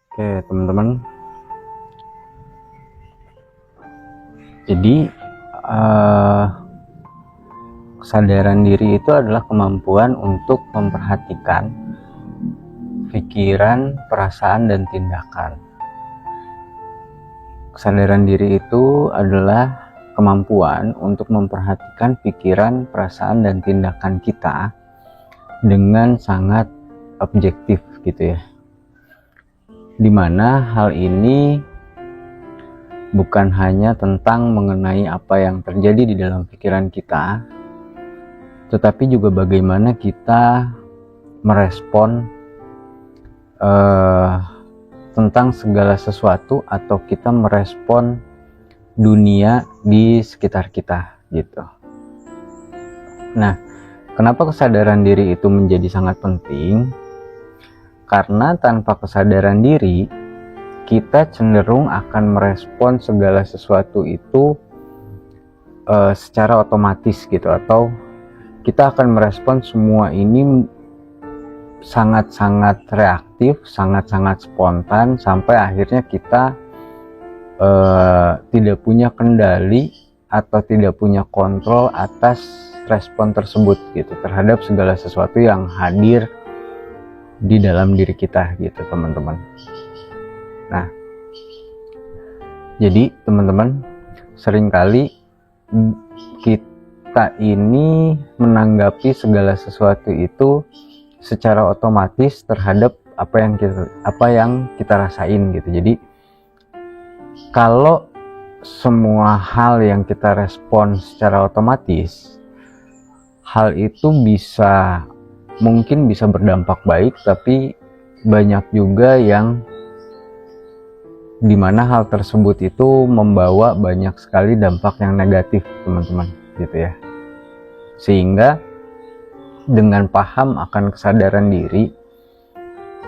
Oke, teman-teman. Jadi kesadaran diri itu adalah kemampuan untuk memperhatikan pikiran, perasaan, dan tindakan. Kesadaran diri itu adalah kemampuan untuk memperhatikan pikiran, perasaan, dan tindakan kita dengan sangat objektif gitu ya. Dimana hal ini bukan hanya tentang mengenai apa yang terjadi di dalam pikiran kita, tetapi juga bagaimana kita merespon tentang segala sesuatu, atau kita merespon dunia di sekitar kita gitu. Nah, kenapa kesadaran diri itu menjadi sangat penting? Karena tanpa kesadaran diri, kita cenderung akan merespon segala sesuatu itu secara otomatis gitu, atau kita akan merespon semua ini sangat-sangat reaktif, sangat-sangat spontan, sampai akhirnya kita tidak punya kendali atau tidak punya kontrol atas respon tersebut gitu, terhadap segala sesuatu yang hadir di dalam diri kita gitu, teman-teman. Nah, jadi teman-teman, seringkali kita ini menanggapi segala sesuatu itu secara otomatis terhadap apa yang kita rasain gitu. Jadi kalau semua hal yang kita respon secara otomatis, hal itu mungkin bisa berdampak baik, tapi banyak juga yang dimana hal tersebut itu membawa banyak sekali dampak yang negatif, teman-teman gitu ya. Sehingga dengan paham akan kesadaran diri,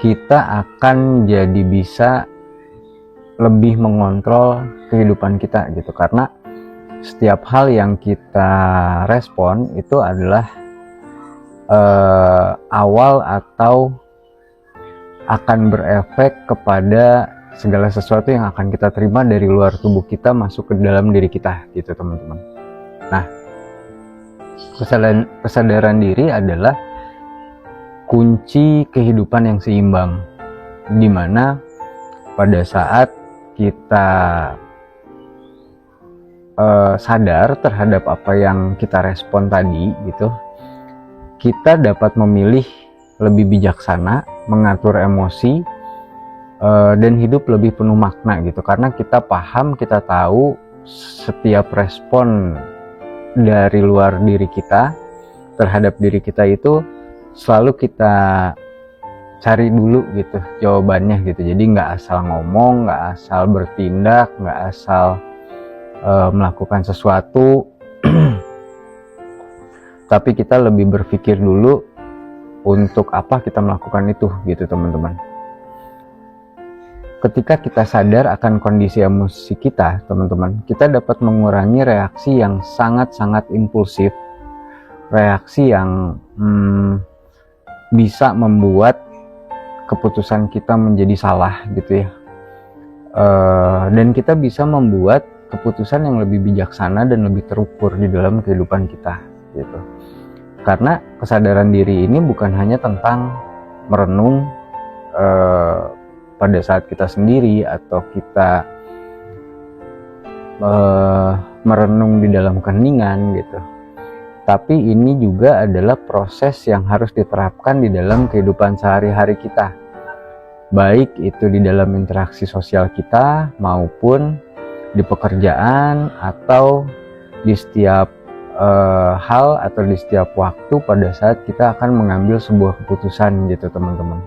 kita akan jadi bisa lebih mengontrol kehidupan kita gitu, karena setiap hal yang kita respon itu adalah awal atau akan berefek kepada segala sesuatu yang akan kita terima dari luar tubuh kita masuk ke dalam diri kita gitu, teman-teman. Nah, kesadaran diri adalah kunci kehidupan yang seimbang, dimana pada saat kita sadar terhadap apa yang kita respon tadi gitu, kita dapat memilih lebih bijaksana, mengatur emosi, dan hidup lebih penuh makna gitu, karena kita paham, kita tahu setiap respon dari luar diri kita terhadap diri kita itu selalu kita cari dulu gitu jawabannya gitu. Jadi nggak asal ngomong, nggak asal bertindak, nggak asal melakukan sesuatu tapi kita lebih berpikir dulu untuk apa kita melakukan itu gitu, teman-teman. Ketika kita sadar akan kondisi emosi kita, teman-teman, kita dapat mengurangi reaksi yang sangat-sangat impulsif, reaksi yang bisa membuat keputusan kita menjadi salah gitu ya. Dan kita bisa membuat keputusan yang lebih bijaksana dan lebih terukur di dalam kehidupan kita gitu. Karena kesadaran diri ini bukan hanya tentang merenung pada saat kita sendiri, atau kita merenung di dalam keheningan gitu, tapi ini juga adalah proses yang harus diterapkan di dalam kehidupan sehari-hari kita, baik itu di dalam interaksi sosial kita maupun di pekerjaan, atau di setiap hal atau di setiap waktu pada saat kita akan mengambil sebuah keputusan gitu, teman-teman.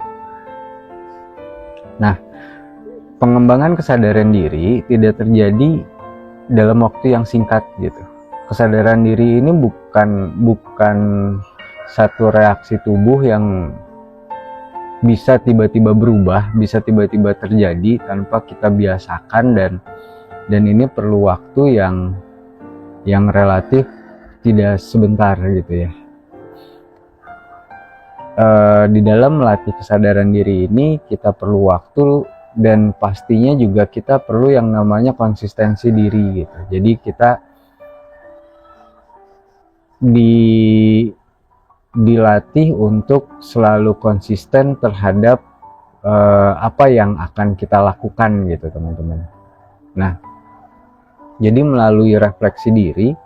Nah, pengembangan kesadaran diri tidak terjadi dalam waktu yang singkat gitu. Kesadaran diri ini bukan satu reaksi tubuh yang bisa tiba-tiba berubah, bisa tiba-tiba terjadi tanpa kita biasakan, dan ini perlu waktu yang relatif tidak sebentar gitu ya. Di dalam melatih kesadaran diri ini kita perlu waktu dan pastinya juga kita perlu yang namanya konsistensi diri gitu. Jadi kita dilatih untuk selalu konsisten terhadap apa yang akan kita lakukan gitu teman-teman. Nah, jadi melalui refleksi diri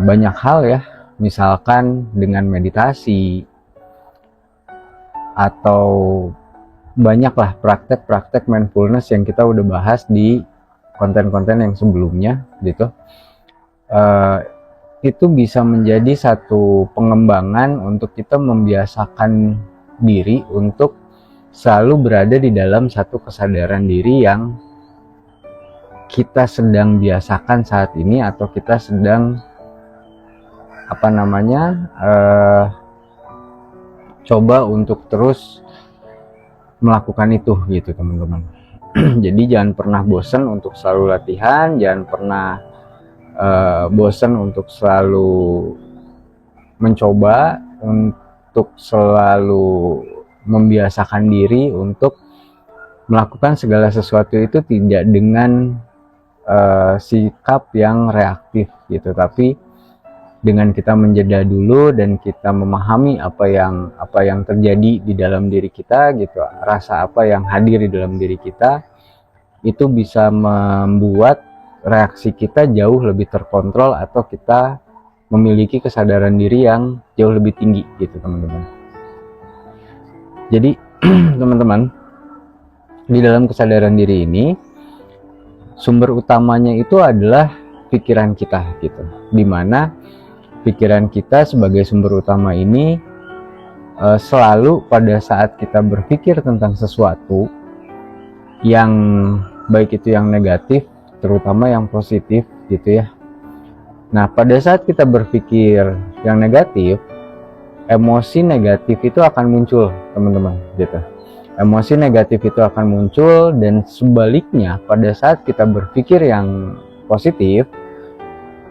banyak hal ya, misalkan dengan meditasi atau banyaklah praktek-praktek mindfulness yang kita udah bahas di konten-konten yang sebelumnya gitu. Itu bisa menjadi satu pengembangan untuk kita membiasakan diri untuk selalu berada di dalam satu kesadaran diri yang kita sedang biasakan saat ini, atau kita sedang coba untuk terus melakukan itu gitu teman-teman. Jadi jangan pernah bosan untuk selalu latihan, jangan pernah bosan untuk selalu mencoba, untuk selalu membiasakan diri untuk melakukan segala sesuatu itu tidak dengan sikap yang reaktif gitu, tapi dengan kita menjeda dulu dan kita memahami apa yang terjadi di dalam diri kita gitu, rasa apa yang hadir di dalam diri kita, itu bisa membuat reaksi kita jauh lebih terkontrol, atau kita memiliki kesadaran diri yang jauh lebih tinggi gitu teman-teman. Jadi teman-teman, di dalam kesadaran diri ini sumber utamanya itu adalah pikiran kita gitu, dimana pikiran kita sebagai sumber utama ini selalu pada saat kita berpikir tentang sesuatu yang baik itu yang negatif, terutama yang positif gitu ya. Nah, pada saat kita berpikir yang negatif, emosi negatif itu akan muncul teman-teman gitu. Emosi negatif itu akan muncul, dan sebaliknya pada saat kita berpikir yang positif,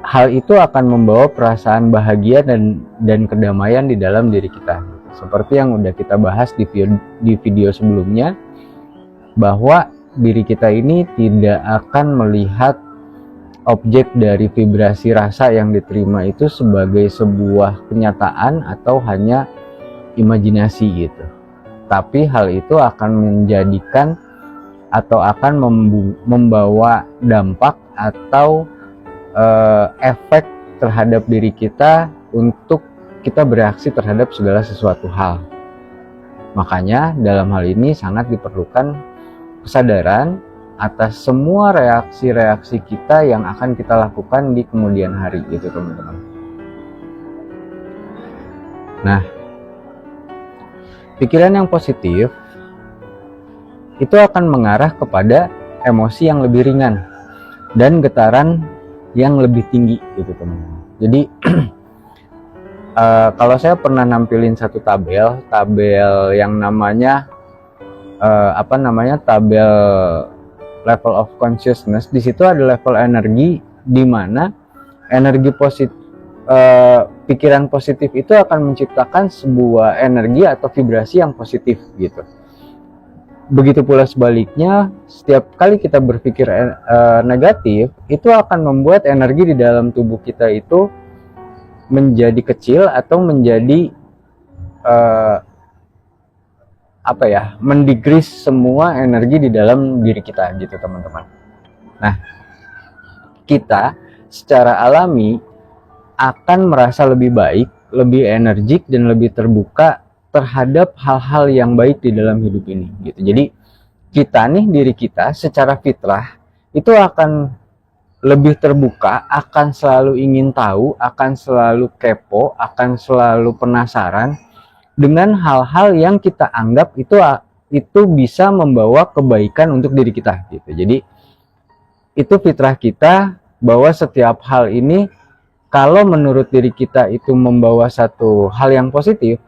hal itu akan membawa perasaan bahagia dan kedamaian di dalam diri kita. Seperti yang udah kita bahas di video sebelumnya, bahwa diri kita ini tidak akan melihat objek dari vibrasi rasa yang diterima itu sebagai sebuah kenyataan atau hanya imajinasi gitu. Tapi hal itu akan menjadikan atau akan membawa dampak atau efek terhadap diri kita untuk kita bereaksi terhadap segala sesuatu hal. Makanya dalam hal ini sangat diperlukan kesadaran atas semua reaksi-reaksi kita yang akan kita lakukan di kemudian hari gitu teman-teman. Nah, pikiran yang positif itu akan mengarah kepada emosi yang lebih ringan dan getaran yang lebih tinggi gitu teman-teman. Jadi kalau saya pernah nampilin satu tabel yang namanya tabel level of consciousness. Di situ ada level energi, di mana energi positif, pikiran positif itu akan menciptakan sebuah energi atau vibrasi yang positif gitu. Begitu pula sebaliknya, setiap kali kita berpikir negatif, itu akan membuat energi di dalam tubuh kita itu menjadi kecil atau menjadi mendigris semua energi di dalam diri kita gitu teman-teman. Nah, kita secara alami akan merasa lebih baik, lebih energik, dan lebih terbuka terhadap hal-hal yang baik di dalam hidup ini gitu. Jadi kita nih, diri kita secara fitrah itu akan lebih terbuka, akan selalu ingin tahu, akan selalu kepo, akan selalu penasaran dengan hal-hal yang kita anggap itu bisa membawa kebaikan untuk diri kita gitu. Jadi itu fitrah kita, bahwa setiap hal ini kalau menurut diri kita itu membawa satu hal yang positif,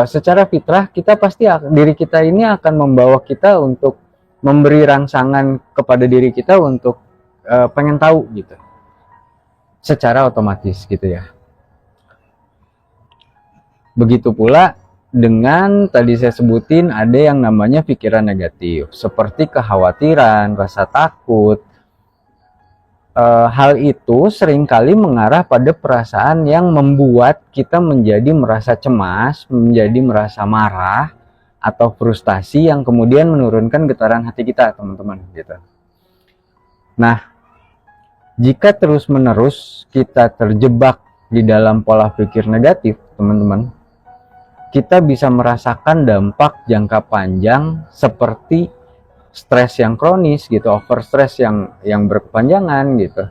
secara fitrah kita pasti diri kita ini akan membawa kita untuk memberi rangsangan kepada diri kita untuk pengen tahu gitu, secara otomatis gitu ya. Begitu pula dengan tadi saya sebutin ada yang namanya pikiran negatif seperti kekhawatiran, rasa takut. Hal itu seringkali mengarah pada perasaan yang membuat kita menjadi merasa cemas, menjadi merasa marah atau frustasi yang kemudian menurunkan getaran hati kita, teman-teman, gitu. Nah, jika terus-menerus kita terjebak di dalam pola pikir negatif, teman-teman, kita bisa merasakan dampak jangka panjang seperti stres yang kronis gitu, overstress yang berkepanjangan gitu,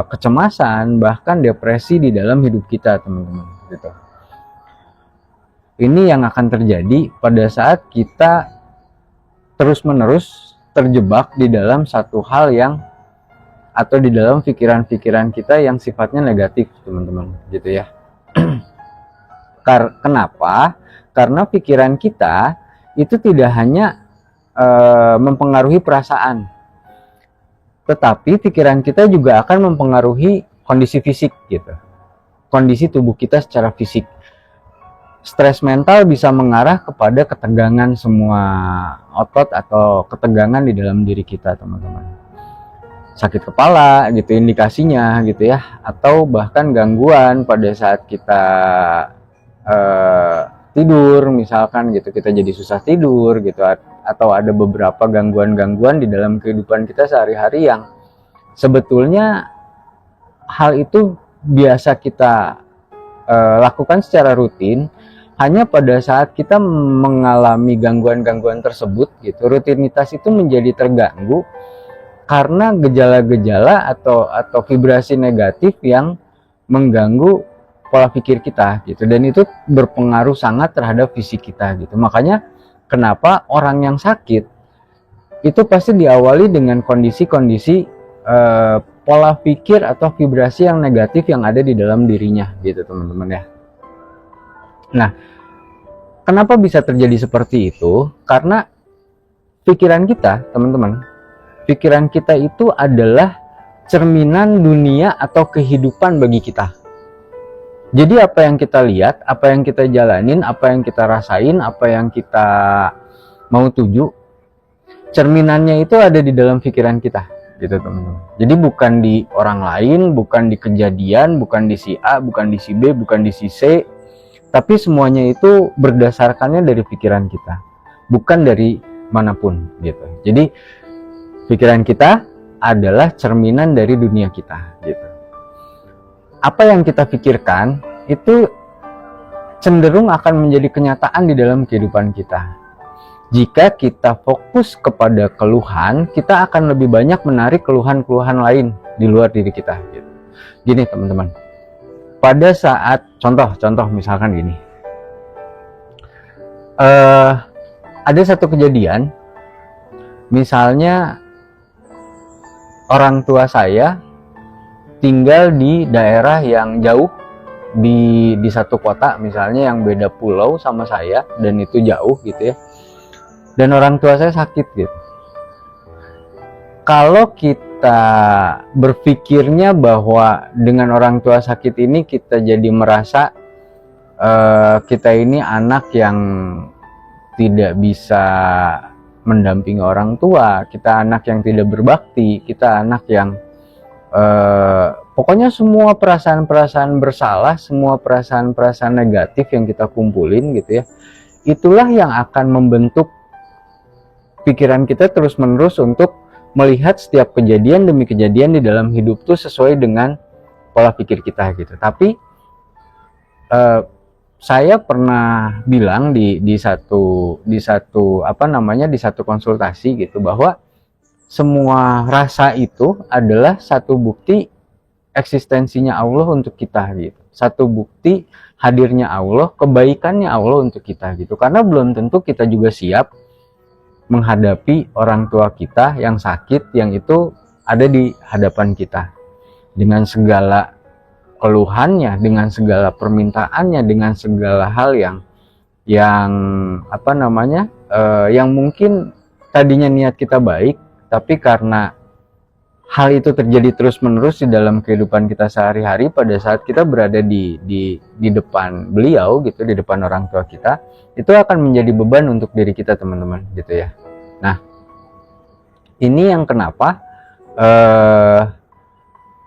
kecemasan, bahkan depresi di dalam hidup kita, teman-teman, gitu. Ini yang akan terjadi pada saat kita terus-menerus terjebak di dalam satu hal yang atau di dalam pikiran-pikiran kita yang sifatnya negatif, teman-teman, gitu ya. Kenapa? Karena pikiran kita itu tidak hanya mempengaruhi perasaan, tetapi pikiran kita juga akan mempengaruhi kondisi fisik gitu, kondisi tubuh kita secara fisik. Stres mental bisa mengarah kepada ketegangan semua otot atau ketegangan di dalam diri kita, teman-teman. Sakit kepala gitu indikasinya gitu ya, atau bahkan gangguan pada saat kita tidur misalkan gitu, kita jadi susah tidur gitu, atau ada beberapa gangguan-gangguan di dalam kehidupan kita sehari-hari yang sebetulnya hal itu biasa kita lakukan secara rutin. Hanya pada saat kita mengalami gangguan-gangguan tersebut gitu, rutinitas itu menjadi terganggu karena gejala-gejala atau vibrasi negatif yang mengganggu pola pikir kita gitu, dan itu berpengaruh sangat terhadap fisik kita gitu. Makanya kenapa orang yang sakit itu pasti diawali dengan kondisi-kondisi pola pikir atau vibrasi yang negatif yang ada di dalam dirinya gitu, teman-teman ya. Nah, kenapa bisa terjadi seperti itu? Karena pikiran kita, teman-teman, pikiran kita itu adalah cerminan dunia atau kehidupan bagi kita. Jadi apa yang kita lihat, apa yang kita jalanin, apa yang kita rasain, apa yang kita mau tuju, cerminannya itu ada di dalam pikiran kita, gitu, teman-teman. Jadi bukan di orang lain, bukan di kejadian, bukan di si A, bukan di si B, bukan di si C, tapi semuanya itu berdasarkannya dari pikiran kita, bukan dari manapun, gitu. Jadi pikiran kita adalah cerminan dari dunia kita, gitu. Apa yang kita pikirkan itu cenderung akan menjadi kenyataan di dalam kehidupan kita. Jika kita fokus kepada keluhan, kita akan lebih banyak menarik keluhan-keluhan lain di luar diri kita, gitu. Gini, teman-teman. Pada saat contoh misalkan gini. Ada satu kejadian, misalnya orang tua saya tinggal di daerah yang jauh, di satu kota misalnya yang beda pulau sama saya, dan itu jauh gitu ya, dan orang tua saya sakit gitu. Kalau kita berpikirnya bahwa dengan orang tua sakit ini kita jadi merasa kita ini anak yang tidak bisa mendampingi orang tua, kita anak yang tidak berbakti, kita anak yang pokoknya semua perasaan-perasaan bersalah, semua perasaan-perasaan negatif yang kita kumpulin gitu ya, itulah yang akan membentuk pikiran kita terus-menerus untuk melihat setiap kejadian demi kejadian di dalam hidup tuh sesuai dengan pola pikir kita gitu. Tapi saya pernah bilang di satu konsultasi gitu, bahwa semua rasa itu adalah satu bukti eksistensinya Allah untuk kita gitu, satu bukti hadirnya Allah, kebaikannya Allah untuk kita gitu. Karena belum tentu kita juga siap menghadapi orang tua kita yang sakit, yang itu ada di hadapan kita dengan segala keluhannya, dengan segala permintaannya, dengan segala hal yang yang mungkin tadinya niat kita baik, tapi karena hal itu terjadi terus-menerus di dalam kehidupan kita sehari-hari pada saat kita berada di depan beliau gitu, di depan orang tua kita, itu akan menjadi beban untuk diri kita, teman-teman, gitu ya. Nah, ini yang kenapa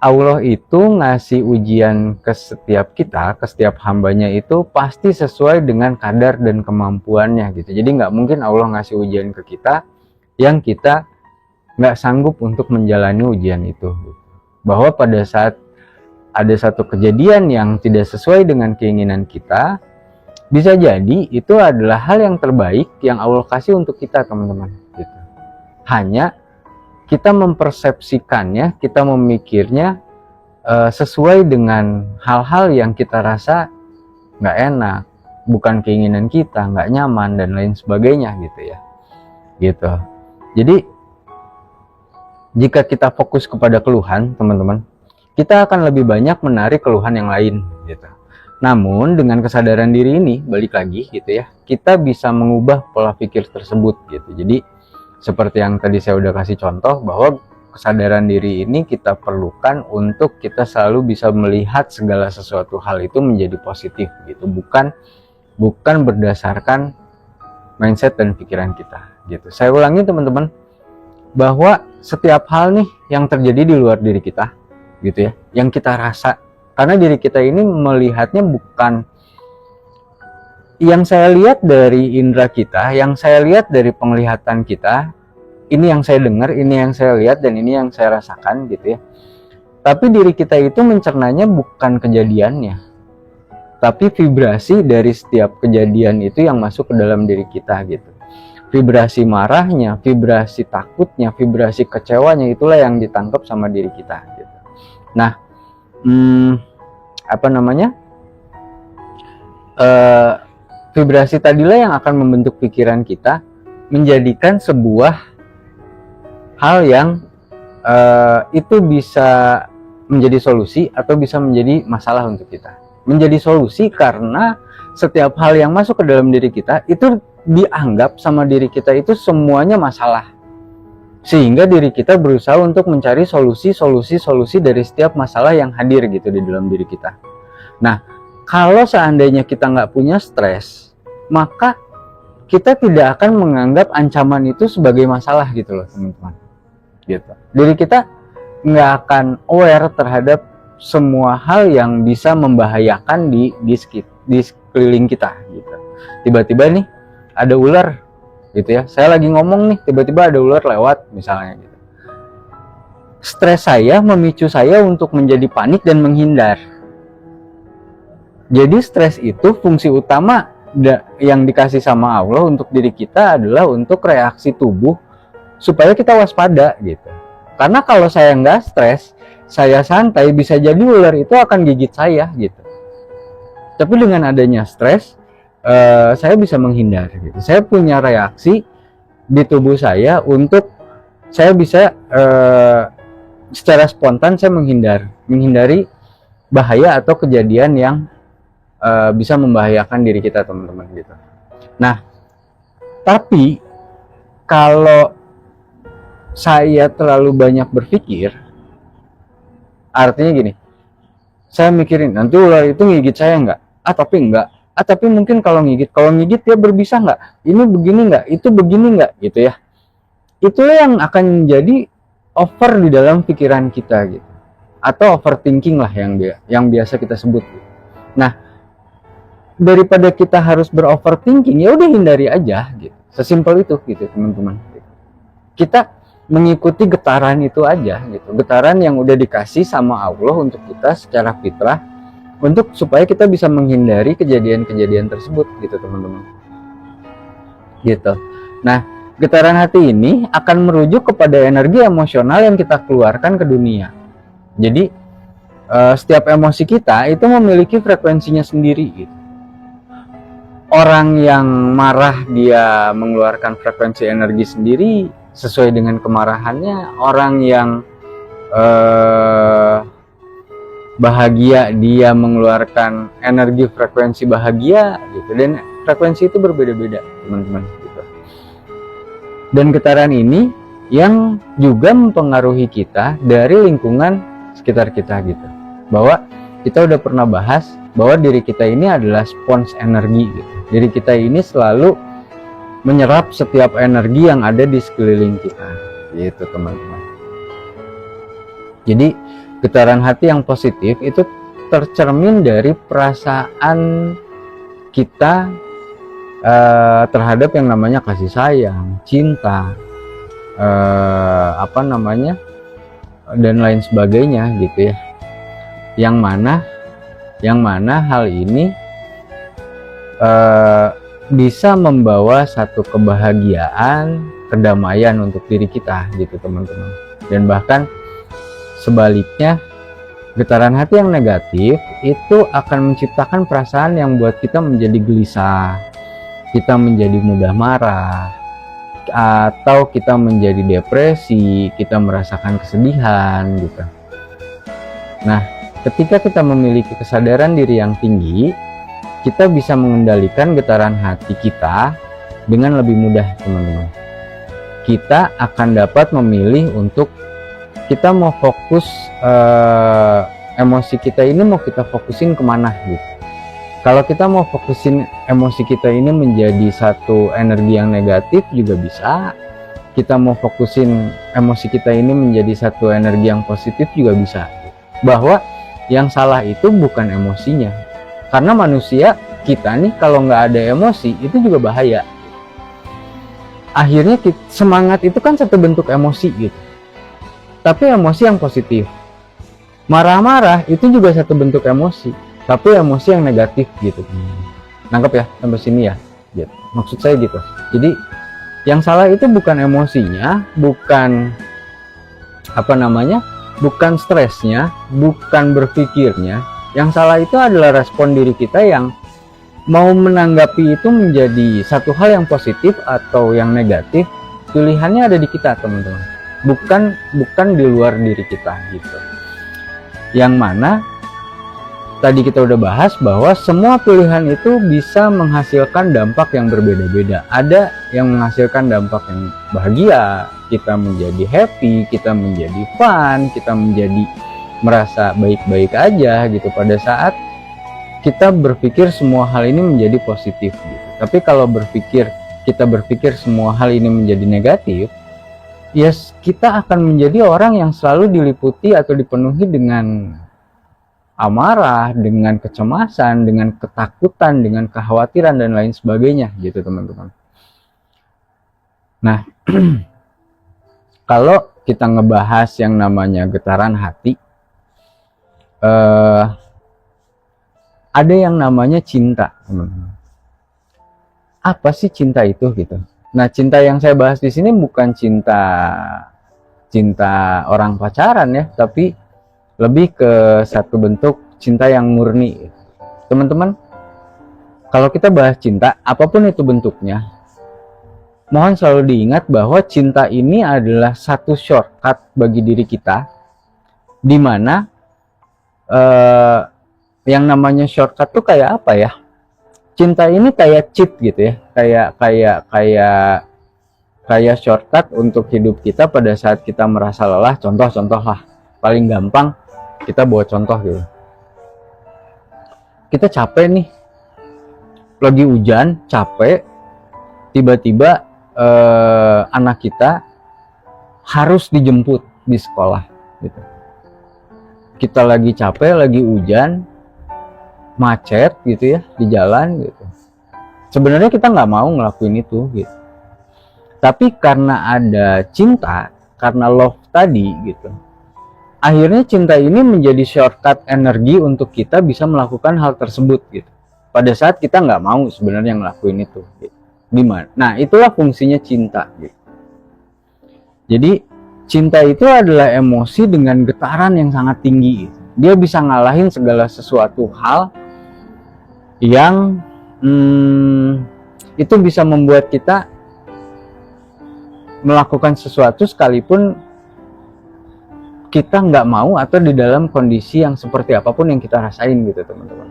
Allah itu ngasih ujian ke setiap kita, ke setiap hambanya itu pasti sesuai dengan kadar dan kemampuannya gitu. Jadi nggak mungkin Allah ngasih ujian ke kita yang kita nggak sanggup untuk menjalani ujian itu. Bahwa pada saat ada satu kejadian yang tidak sesuai dengan keinginan kita, bisa jadi itu adalah hal yang terbaik yang Allah kasih untuk kita, teman-teman. Gitu. Hanya kita mempersepsikannya, kita memikirnya sesuai dengan hal-hal yang kita rasa nggak enak, bukan keinginan kita, nggak nyaman dan lain sebagainya gitu ya. Gitu. Jadi jika kita fokus kepada keluhan, teman-teman, kita akan lebih banyak menarik keluhan yang lain gitu. Namun dengan kesadaran diri ini, balik lagi gitu ya, kita bisa mengubah pola pikir tersebut gitu. Jadi seperti yang tadi saya udah kasih contoh, bahwa kesadaran diri ini kita perlukan untuk kita selalu bisa melihat segala sesuatu hal itu menjadi positif gitu, bukan berdasarkan mindset dan pikiran kita gitu. Saya ulangi, teman-teman, bahwa setiap hal nih yang terjadi di luar diri kita gitu ya, yang kita rasa, karena diri kita ini melihatnya bukan yang saya lihat dari indera kita, yang saya lihat dari penglihatan kita, ini yang saya dengar, ini yang saya lihat, dan ini yang saya rasakan gitu ya. Tapi diri kita itu mencernanya bukan kejadiannya, tapi vibrasi dari setiap kejadian itu yang masuk ke dalam diri kita gitu. Vibrasi marahnya, vibrasi takutnya, vibrasi kecewanya, itulah yang ditangkap sama diri kita gitu. Nah, vibrasi tadilah yang akan membentuk pikiran kita, menjadikan sebuah hal yang itu bisa menjadi solusi atau bisa menjadi masalah untuk kita. Menjadi solusi karena setiap hal yang masuk ke dalam diri kita itu dianggap sama diri kita itu semuanya masalah. Sehingga diri kita berusaha untuk mencari solusi dari setiap masalah yang hadir gitu di dalam diri kita. Nah, kalau seandainya kita nggak punya stres, maka kita tidak akan menganggap ancaman itu sebagai masalah gitu loh, teman-teman. Gitu. Diri kita nggak akan aware terhadap semua hal yang bisa membahayakan di sekeliling kita. Gitu. Tiba-tiba nih ada ular, gitu ya. Saya lagi ngomong nih, tiba-tiba ada ular lewat, misalnya. Gitu. Stres saya memicu saya untuk menjadi panik dan menghindar. Jadi stres itu fungsi utama yang dikasih sama Allah untuk diri kita adalah untuk reaksi tubuh supaya kita waspada gitu. Karena kalau saya nggak stres, saya santai, bisa jadi ular itu akan gigit saya gitu. Tapi dengan adanya stres, saya bisa menghindar gitu. Saya punya reaksi di tubuh saya untuk saya bisa secara spontan saya menghindari bahaya atau kejadian yang bisa membahayakan diri kita, teman-teman gitu. Nah, tapi kalau saya terlalu banyak berpikir, artinya gini, saya mikirin nanti ular itu ngigit saya nggak? Tapi enggak. Tapi mungkin kalau ngigit dia berbisa nggak? Ini begini nggak? Itu begini nggak? Gitu ya. Itulah yang akan menjadi over di dalam pikiran kita gitu, atau overthinking lah yang biasa kita sebut. Nah, daripada kita harus beroverthinking, ya udah hindari aja gitu. Sesimpel itu gitu, teman-teman. Kita mengikuti getaran itu aja gitu. Getaran yang udah dikasih sama Allah untuk kita secara fitrah, untuk supaya kita bisa menghindari kejadian-kejadian tersebut gitu, teman-teman. Gitu. Nah, getaran hati ini akan merujuk kepada energi emosional yang kita keluarkan ke dunia. Jadi setiap emosi kita itu memiliki frekuensinya sendiri gitu. Orang yang marah dia mengeluarkan frekuensi energi sendiri sesuai dengan kemarahannya. Orang yang bahagia dia mengeluarkan energi frekuensi bahagia gitu. Dan frekuensi itu berbeda-beda, teman-teman gitu. Dan getaran ini yang juga mempengaruhi kita dari lingkungan sekitar kita gitu. Bahwa kita udah pernah bahas bahwa diri kita ini adalah spons energi gitu. Diri kita ini selalu menyerap setiap energi yang ada di sekeliling kita gitu teman-teman. Jadi getaran hati yang positif itu tercermin dari perasaan kita terhadap yang namanya kasih sayang, cinta, dan lain sebagainya gitu ya. Yang mana hal ini bisa membawa satu kebahagiaan, kedamaian untuk diri kita gitu teman-teman. Dan bahkan sebaliknya, getaran hati yang negatif itu akan menciptakan perasaan yang buat kita menjadi gelisah, kita menjadi mudah marah, atau kita menjadi depresi, kita merasakan kesedihan gitu. Nah, ketika kita memiliki kesadaran diri yang tinggi, kita bisa mengendalikan getaran hati kita dengan lebih mudah teman-teman. Kita akan dapat memilih untuk kita mau fokus emosi kita ini mau kita fokusin kemana gitu. Kalau kita mau fokusin emosi kita ini menjadi satu energi yang negatif juga bisa. Kita mau fokusin emosi kita ini menjadi satu energi yang positif juga bisa. Bahwa yang salah itu bukan emosinya. Karena manusia kita nih kalau nggak ada emosi itu juga bahaya. Akhirnya semangat itu kan satu bentuk emosi gitu. Tapi emosi yang positif. Marah-marah itu juga satu bentuk emosi, tapi emosi yang negatif gitu. Nangkep ya sampai sini ya gitu. Maksud saya gitu. Jadi yang salah itu bukan emosinya, bukan bukan stresnya, bukan berpikirnya. Yang salah itu adalah respon diri kita yang mau menanggapi itu menjadi satu hal yang positif atau yang negatif. Pilihannya ada di kita teman-teman, bukan di luar diri kita gitu. Yang mana tadi kita udah bahas bahwa semua pilihan itu bisa menghasilkan dampak yang berbeda-beda. Ada yang menghasilkan dampak yang bahagia, kita menjadi happy, kita menjadi fun, kita menjadi merasa baik-baik aja gitu pada saat kita berpikir semua hal ini menjadi positif gitu. Tapi kalau kita berpikir semua hal ini menjadi negatif, yes, kita akan menjadi orang yang selalu diliputi atau dipenuhi dengan amarah, dengan kecemasan, dengan ketakutan, dengan kekhawatiran dan lain sebagainya gitu teman-teman. Nah, kalau kita ngebahas yang namanya getaran hati, ada yang namanya cinta teman-teman. Apa sih cinta itu gitu? Nah, cinta yang saya bahas di sini bukan cinta orang pacaran ya, tapi lebih ke satu bentuk cinta yang murni. Teman-teman, kalau kita bahas cinta, apapun itu bentuknya, mohon selalu diingat bahwa cinta ini adalah satu shortcut bagi diri kita, di mana yang namanya shortcut tuh kayak apa ya? Cinta ini kayak cheat gitu ya, kayak shortcut untuk hidup kita pada saat kita merasa lelah. Contoh lah, paling gampang kita bawa contoh gitu. Kita capek nih, lagi hujan, capek, tiba-tiba anak kita harus dijemput di sekolah gitu. Kita lagi capek, lagi hujan, macet gitu ya di jalan gitu. Sebenarnya kita nggak mau ngelakuin itu gitu. Tapi karena ada cinta, karena love tadi gitu, akhirnya cinta ini menjadi shortcut energi untuk kita bisa melakukan hal tersebut gitu. Pada saat kita nggak mau sebenarnya ngelakuin itu gitu. Gimana? Nah, itulah fungsinya cinta gitu. Jadi cinta itu adalah emosi dengan getaran yang sangat tinggi gitu. Dia bisa ngalahin segala sesuatu hal yang itu bisa membuat kita melakukan sesuatu sekalipun kita nggak mau atau di dalam kondisi yang seperti apapun yang kita rasain gitu teman-teman.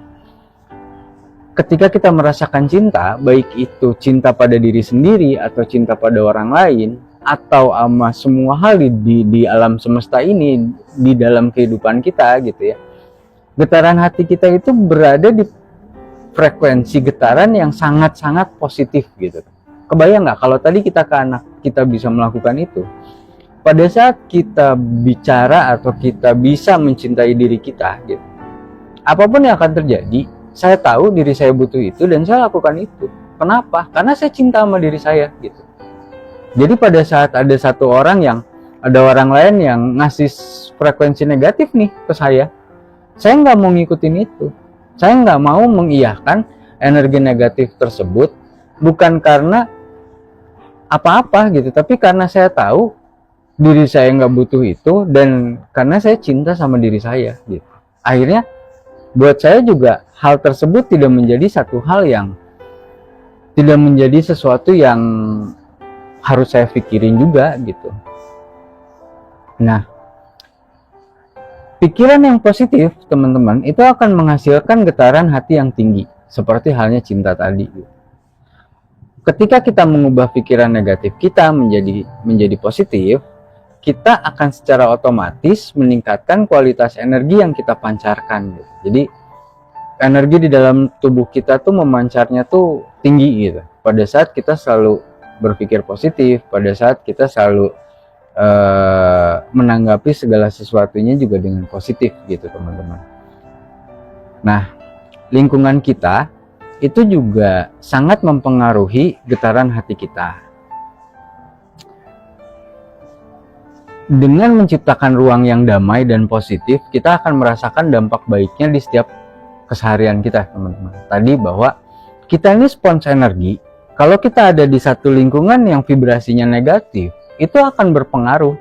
Ketika kita merasakan cinta, baik itu cinta pada diri sendiri atau cinta pada orang lain, atau sama semua hal di alam semesta ini, di dalam kehidupan kita gitu ya. Getaran hati kita itu berada di frekuensi getaran yang sangat-sangat positif gitu. Kebayang nggak kalau tadi kita ke anak kita bisa melakukan itu? Pada saat kita bicara atau kita bisa mencintai diri kita gitu, apapun yang akan terjadi, saya tahu diri saya butuh itu dan saya lakukan itu. Kenapa? Karena saya cinta sama diri saya gitu. Jadi pada saat ada ada orang lain yang ngasih frekuensi negatif nih ke saya nggak mau ngikutin itu. Saya nggak mau mengiyakan energi negatif tersebut, bukan karena apa-apa gitu, tapi karena saya tahu diri saya nggak butuh itu, dan karena saya cinta sama diri saya gitu. Akhirnya buat saya juga hal tersebut tidak menjadi sesuatu yang harus saya pikirin juga gitu. Nah, pikiran yang positif teman-teman itu akan menghasilkan getaran hati yang tinggi, seperti halnya cinta tadi gitu. Ketika kita mengubah pikiran negatif kita menjadi positif, kita akan secara otomatis meningkatkan kualitas energi yang kita pancarkan gitu. Jadi energi di dalam tubuh kita tuh memancarnya tuh tinggi gitu. Pada saat kita selalu berpikir positif, pada saat kita selalu menanggapi segala sesuatunya juga dengan positif gitu teman-teman. Nah, lingkungan kita itu juga sangat mempengaruhi getaran hati kita. Dengan menciptakan ruang yang damai dan positif, kita akan merasakan dampak baiknya di setiap keseharian kita teman-teman. Tadi bahwa kita ini spons energi. Kalau kita ada di satu lingkungan yang vibrasinya negatif, itu akan berpengaruh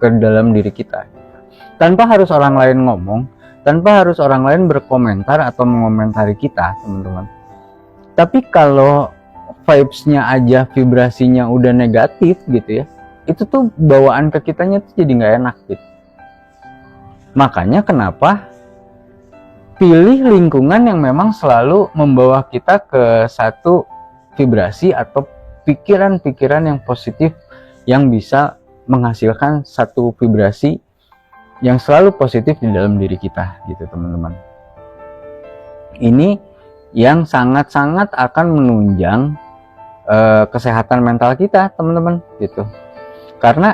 ke dalam diri kita. Tanpa harus orang lain ngomong, tanpa harus orang lain berkomentar atau mengomentari kita, teman-teman. Tapi kalau vibes-nya aja, vibrasinya udah negatif gitu ya, itu tuh bawaan ke kitanya tuh jadi nggak enak gitu. Makanya kenapa pilih lingkungan yang memang selalu membawa kita ke satu vibrasi atau pikiran-pikiran yang positif, yang bisa menghasilkan satu vibrasi yang selalu positif di dalam diri kita gitu teman-teman. Ini yang sangat-sangat akan menunjang kesehatan mental kita teman-teman gitu. Karena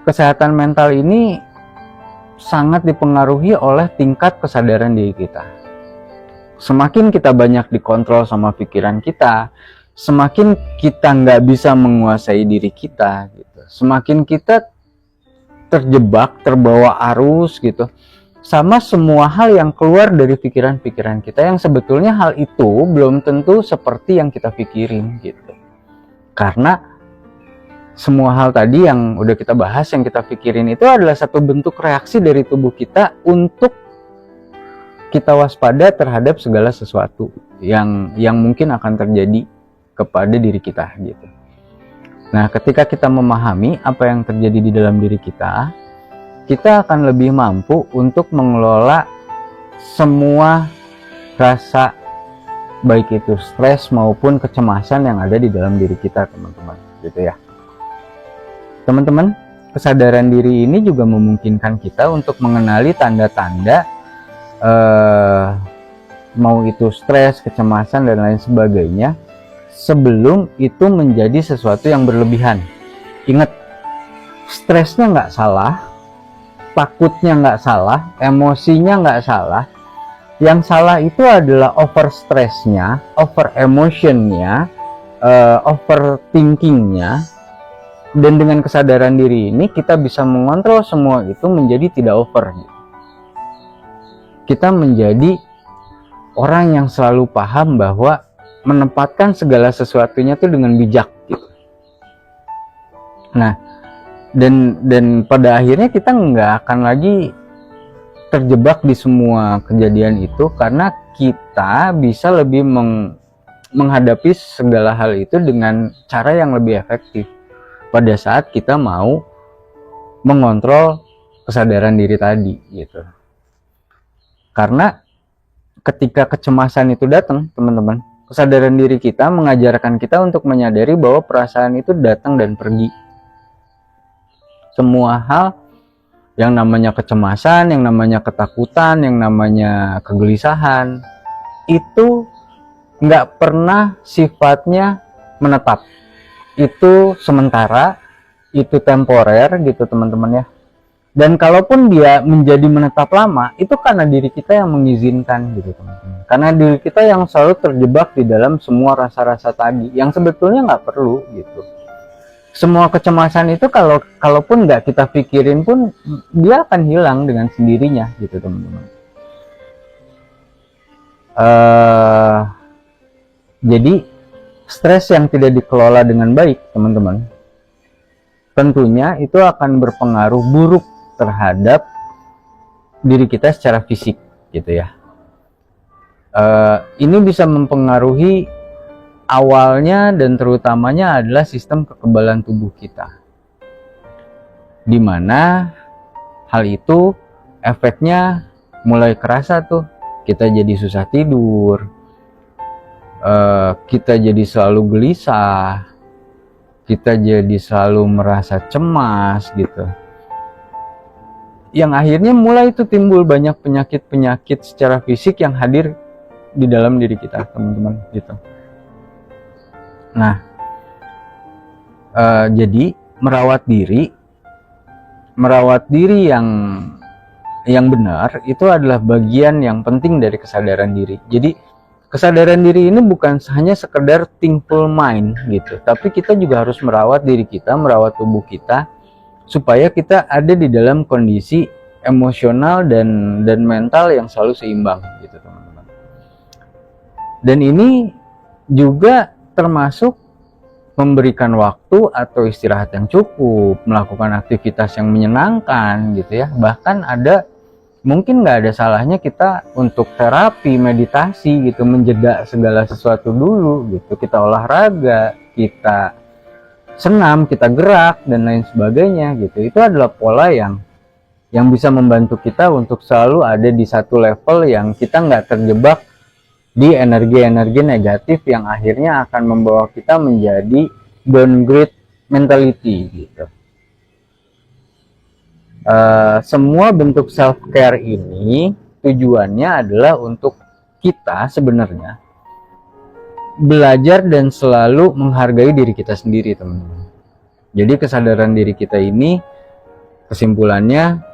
kesehatan mental ini sangat dipengaruhi oleh tingkat kesadaran diri kita. Semakin kita banyak dikontrol sama pikiran kita, semakin kita nggak bisa menguasai diri kita gitu. Semakin kita terjebak, terbawa arus gitu, sama semua hal yang keluar dari pikiran-pikiran kita, yang sebetulnya hal itu belum tentu seperti yang kita pikirin gitu. Karena semua hal tadi yang udah kita bahas, yang kita pikirin itu adalah satu bentuk reaksi dari tubuh kita untuk kita waspada terhadap segala sesuatu yang mungkin akan terjadi kepada diri kita gitu. Nah, ketika kita memahami apa yang terjadi di dalam diri kita akan lebih mampu untuk mengelola semua rasa, baik itu stres maupun kecemasan yang ada di dalam diri kita, teman-teman, gitu ya. Teman-teman, kesadaran diri ini juga memungkinkan kita untuk mengenali tanda-tanda mau itu stres, kecemasan, dan lain sebagainya sebelum itu menjadi sesuatu yang berlebihan. Ingat, stresnya nggak salah, takutnya nggak salah, emosinya nggak salah. Yang salah itu adalah over stressnya, over emotionnya, overthinkingnya. Dan dengan kesadaran diri ini kita bisa mengontrol semua itu menjadi tidak over. Kita menjadi orang yang selalu paham bahwa menempatkan segala sesuatunya itu dengan bijak gitu. Nah, dan pada akhirnya kita nggak akan lagi terjebak di semua kejadian itu, karena kita bisa lebih menghadapi segala hal itu dengan cara yang lebih efektif pada saat kita mau mengontrol kesadaran diri tadi gitu. Karena ketika kecemasan itu datang, teman-teman, kesadaran diri kita mengajarkan kita untuk menyadari bahwa perasaan itu datang dan pergi. Semua hal yang namanya kecemasan, yang namanya ketakutan, yang namanya kegelisahan, itu nggak pernah sifatnya menetap. Itu sementara, itu temporer gitu teman-teman ya. Dan kalaupun dia menjadi menetap lama, itu karena diri kita yang mengizinkan gitu teman-teman. Karena diri kita yang selalu terjebak di dalam semua rasa-rasa tadi, yang sebetulnya nggak perlu gitu. Semua kecemasan itu kalaupun nggak kita pikirin pun, dia akan hilang dengan sendirinya gitu teman-teman. Jadi stres yang tidak dikelola dengan baik teman-teman, tentunya itu akan berpengaruh buruk terhadap diri kita secara fisik gitu ya. Ini bisa mempengaruhi awalnya dan terutamanya adalah sistem kekebalan tubuh kita, dimana hal itu efeknya mulai kerasa tuh. Kita jadi susah tidur, kita jadi selalu gelisah, kita jadi selalu merasa cemas gitu, yang akhirnya mulai itu timbul banyak penyakit-penyakit secara fisik yang hadir di dalam diri kita teman-teman gitu. Nah, jadi merawat diri yang benar itu adalah bagian yang penting dari kesadaran diri. Jadi kesadaran diri ini bukan hanya sekedar thankful mind gitu, tapi kita juga harus merawat diri kita, merawat tubuh kita, supaya kita ada di dalam kondisi emosional dan mental yang selalu seimbang gitu teman-teman. Dan ini juga termasuk memberikan waktu atau istirahat yang cukup, melakukan aktivitas yang menyenangkan gitu ya. Bahkan mungkin nggak ada salahnya kita untuk terapi, meditasi gitu, menjeda segala sesuatu dulu gitu. Kita olahraga, kita senam, kita gerak dan lain sebagainya gitu. Itu adalah pola yang bisa membantu kita untuk selalu ada di satu level yang kita nggak terjebak di energi-energi negatif yang akhirnya akan membawa kita menjadi downgrade mentality gitu. Semua bentuk self care ini tujuannya adalah untuk kita sebenarnya belajar dan selalu menghargai diri kita sendiri teman-teman. Jadi kesadaran diri kita ini kesimpulannya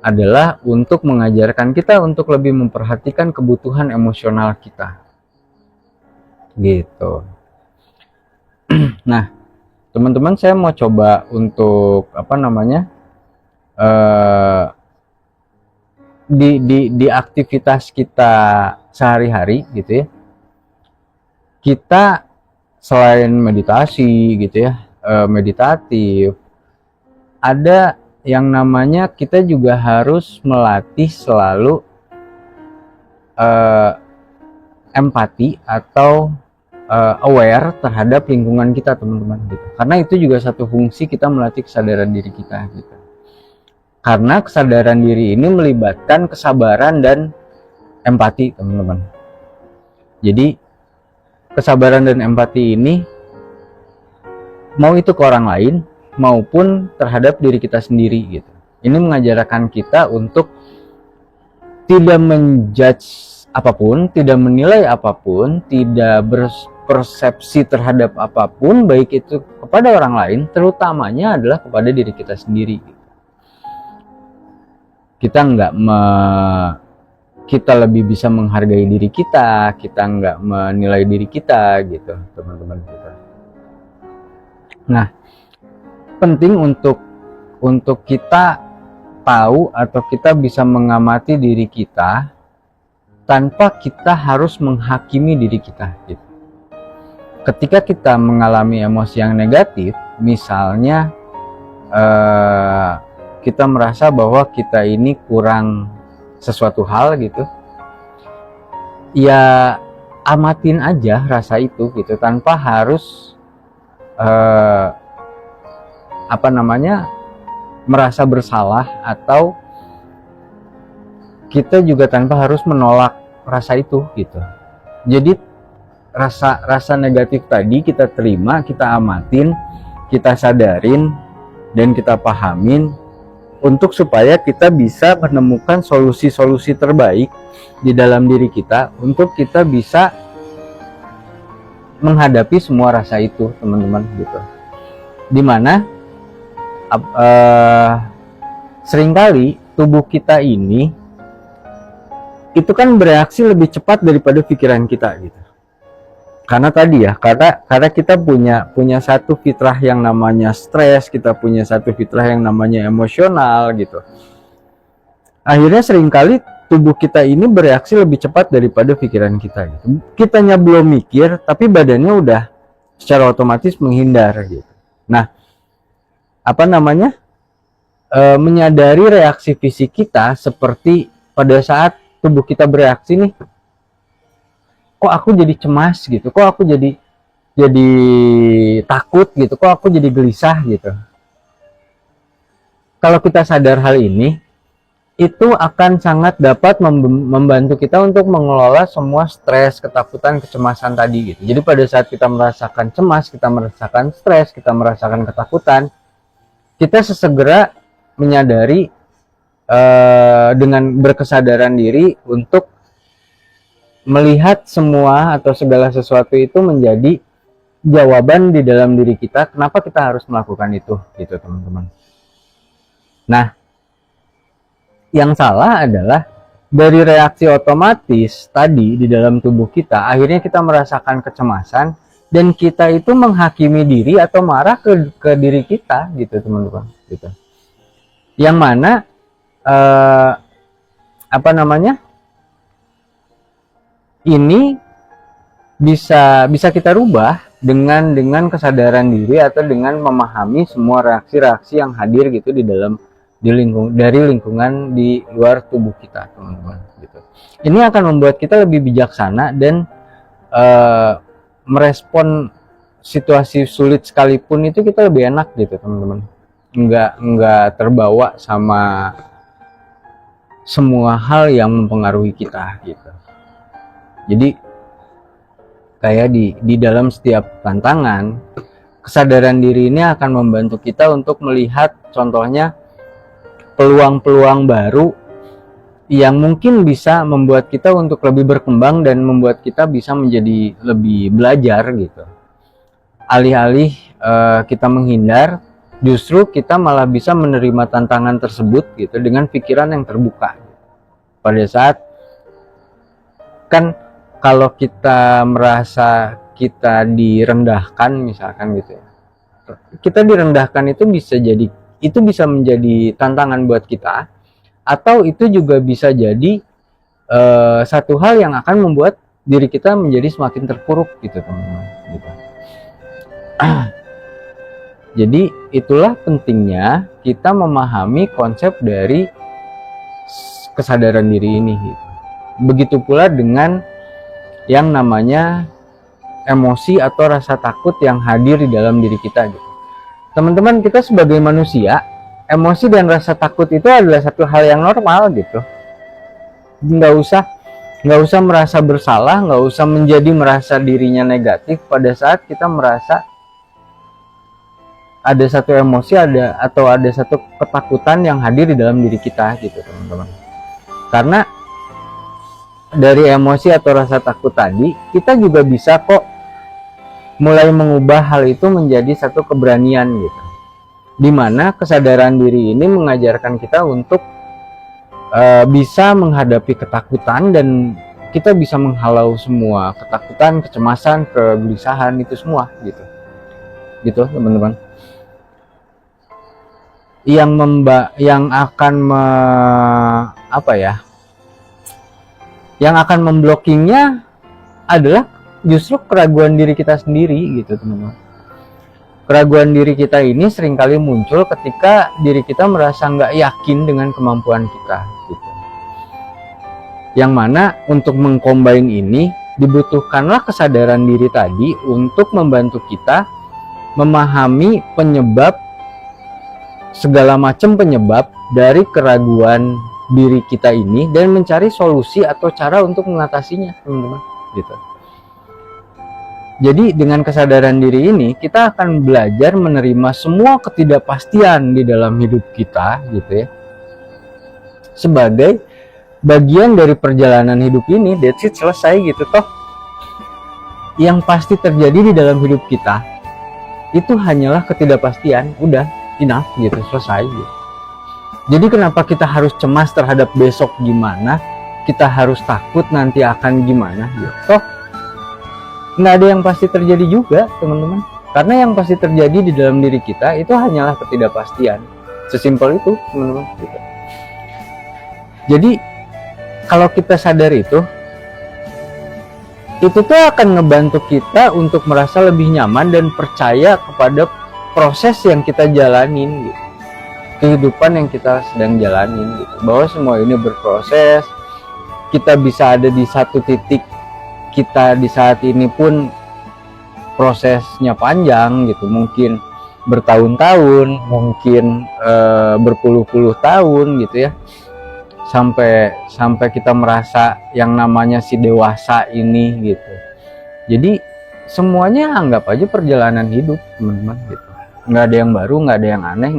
adalah untuk mengajarkan kita untuk lebih memperhatikan kebutuhan emosional kita gitu. Nah teman-teman, saya mau coba untuk di aktivitas kita sehari-hari gitu ya, kita selain meditasi gitu ya, meditatif, ada yang namanya kita juga harus melatih selalu empati atau aware terhadap lingkungan kita teman-teman gitu. Karena itu juga satu fungsi kita melatih kesadaran diri kita gitu. Karena kesadaran diri ini melibatkan kesabaran dan empati teman-teman. Jadi kesabaran dan empati ini mau itu ke orang lain maupun terhadap diri kita sendiri gitu. Ini mengajarkan kita untuk tidak menjudge apapun, tidak menilai apapun, tidak berpersepsi terhadap apapun, baik itu kepada orang lain, terutamanya adalah kepada diri kita sendiri. Kita lebih bisa menghargai diri kita nggak menilai diri kita gitu, teman-teman kita. Nah, penting untuk kita tahu atau kita bisa mengamati diri kita tanpa kita harus menghakimi diri kita gitu. Ketika kita mengalami emosi yang negatif, misalnya kita merasa bahwa kita ini kurang sesuatu hal gitu, ya amatin aja rasa itu gitu, tanpa harus merasa bersalah, atau kita juga tanpa harus menolak rasa itu gitu. Jadi rasa negatif tadi kita terima, kita amatin, kita sadarin, dan kita pahamin untuk supaya kita bisa menemukan solusi-solusi terbaik di dalam diri kita untuk kita bisa menghadapi semua rasa itu, teman-teman, gitu. Dimana seringkali tubuh kita ini itu kan bereaksi lebih cepat daripada pikiran kita, gitu. Karena tadi ya, karena kita punya satu fitrah yang namanya stres, kita punya satu fitrah yang namanya emosional, gitu. Akhirnya seringkali tubuh kita ini bereaksi lebih cepat daripada pikiran kita, gitu. Kitanya belum mikir, tapi badannya udah secara otomatis menghindar, gitu. Nah, menyadari reaksi fisik kita seperti pada saat tubuh kita bereaksi nih, kok aku jadi cemas gitu, kok aku jadi takut gitu, kok aku jadi gelisah gitu. Kalau kita sadar hal ini, itu akan sangat dapat membantu kita untuk mengelola semua stres, ketakutan, kecemasan tadi gitu. Jadi pada saat kita merasakan cemas, kita merasakan stres, kita merasakan ketakutan, kita sesegera menyadari dengan berkesadaran diri untuk melihat semua atau segala sesuatu itu menjadi jawaban di dalam diri kita, kenapa kita harus melakukan itu, gitu teman-teman. Nah, yang salah adalah dari reaksi otomatis tadi di dalam tubuh kita, akhirnya kita merasakan kecemasan dan kita itu menghakimi diri atau marah ke diri kita, gitu teman-teman, gitu. Yang mana ini bisa kita rubah dengan kesadaran diri atau dengan memahami semua reaksi-reaksi yang hadir gitu dari lingkungan di luar tubuh kita, teman-teman, gitu. Ini akan membuat kita lebih bijaksana dan merespon situasi sulit sekalipun itu kita lebih enak gitu, teman-teman. Enggak terbawa sama semua hal yang mempengaruhi kita gitu. Jadi kayak di dalam setiap tantangan, kesadaran diri ini akan membantu kita untuk melihat contohnya peluang-peluang baru yang mungkin bisa membuat kita untuk lebih berkembang dan membuat kita bisa menjadi lebih belajar gitu. Alih-alih kita menghindar, justru kita malah bisa menerima tantangan tersebut gitu dengan pikiran yang terbuka. Pada saat kan kalau kita merasa kita direndahkan misalkan gitu ya, kita direndahkan itu bisa menjadi tantangan buat kita, atau itu juga bisa jadi satu hal yang akan membuat diri kita menjadi semakin terpuruk gitu, teman-teman, gitu. Jadi itulah pentingnya kita memahami konsep dari kesadaran diri ini gitu. Begitu pula dengan yang namanya emosi atau rasa takut yang hadir di dalam diri kita gitu. Teman-teman, kita sebagai manusia, emosi dan rasa takut itu adalah satu hal yang normal gitu. Nggak usah merasa bersalah, nggak usah merasa dirinya negatif pada saat kita merasa ada satu emosi atau ada satu ketakutan yang hadir di dalam diri kita gitu, teman-teman. Karena dari emosi atau rasa takut tadi, kita juga bisa kok mulai mengubah hal itu menjadi satu keberanian gitu. Dimana kesadaran diri ini mengajarkan kita untuk bisa menghadapi ketakutan dan kita bisa menghalau semua ketakutan, kecemasan, kegelisahan itu semua gitu. Gitu, teman-teman. Yang akan memblokingnya adalah justru keraguan diri kita sendiri gitu, teman-teman. Keraguan diri kita ini seringkali muncul ketika diri kita merasa nggak yakin dengan kemampuan kita gitu. Yang mana untuk mengcombine ini dibutuhkanlah kesadaran diri tadi untuk membantu kita memahami segala macam penyebab dari keraguan diri kita ini dan mencari solusi atau cara untuk mengatasinya, teman-teman, gitu. Jadi dengan kesadaran diri ini kita akan belajar menerima semua ketidakpastian di dalam hidup kita gitu ya, sebagai bagian dari perjalanan hidup ini. That's it, selesai gitu. Toh yang pasti terjadi di dalam hidup kita itu hanyalah ketidakpastian, udah enough gitu, selesai gitu. Jadi kenapa kita harus cemas terhadap besok gimana, kita harus takut nanti akan gimana gitu. Toh nggak ada yang pasti terjadi juga teman-teman, karena yang pasti terjadi di dalam diri kita itu hanyalah ketidakpastian. Sesimpel itu teman-teman gitu. Jadi kalau kita sadar itu tuh akan ngebantu kita untuk merasa lebih nyaman dan percaya kepada proses yang kita jalanin gitu, kehidupan yang kita sedang jalanin gitu, bahwa semua ini berproses. Kita bisa ada di satu titik kita di saat ini pun prosesnya panjang gitu, mungkin bertahun-tahun, mungkin berpuluh-puluh tahun gitu ya, sampai kita merasa yang namanya si dewasa ini gitu. Jadi semuanya anggap aja perjalanan hidup teman-teman gitu, nggak ada yang baru, nggak ada yang aneh,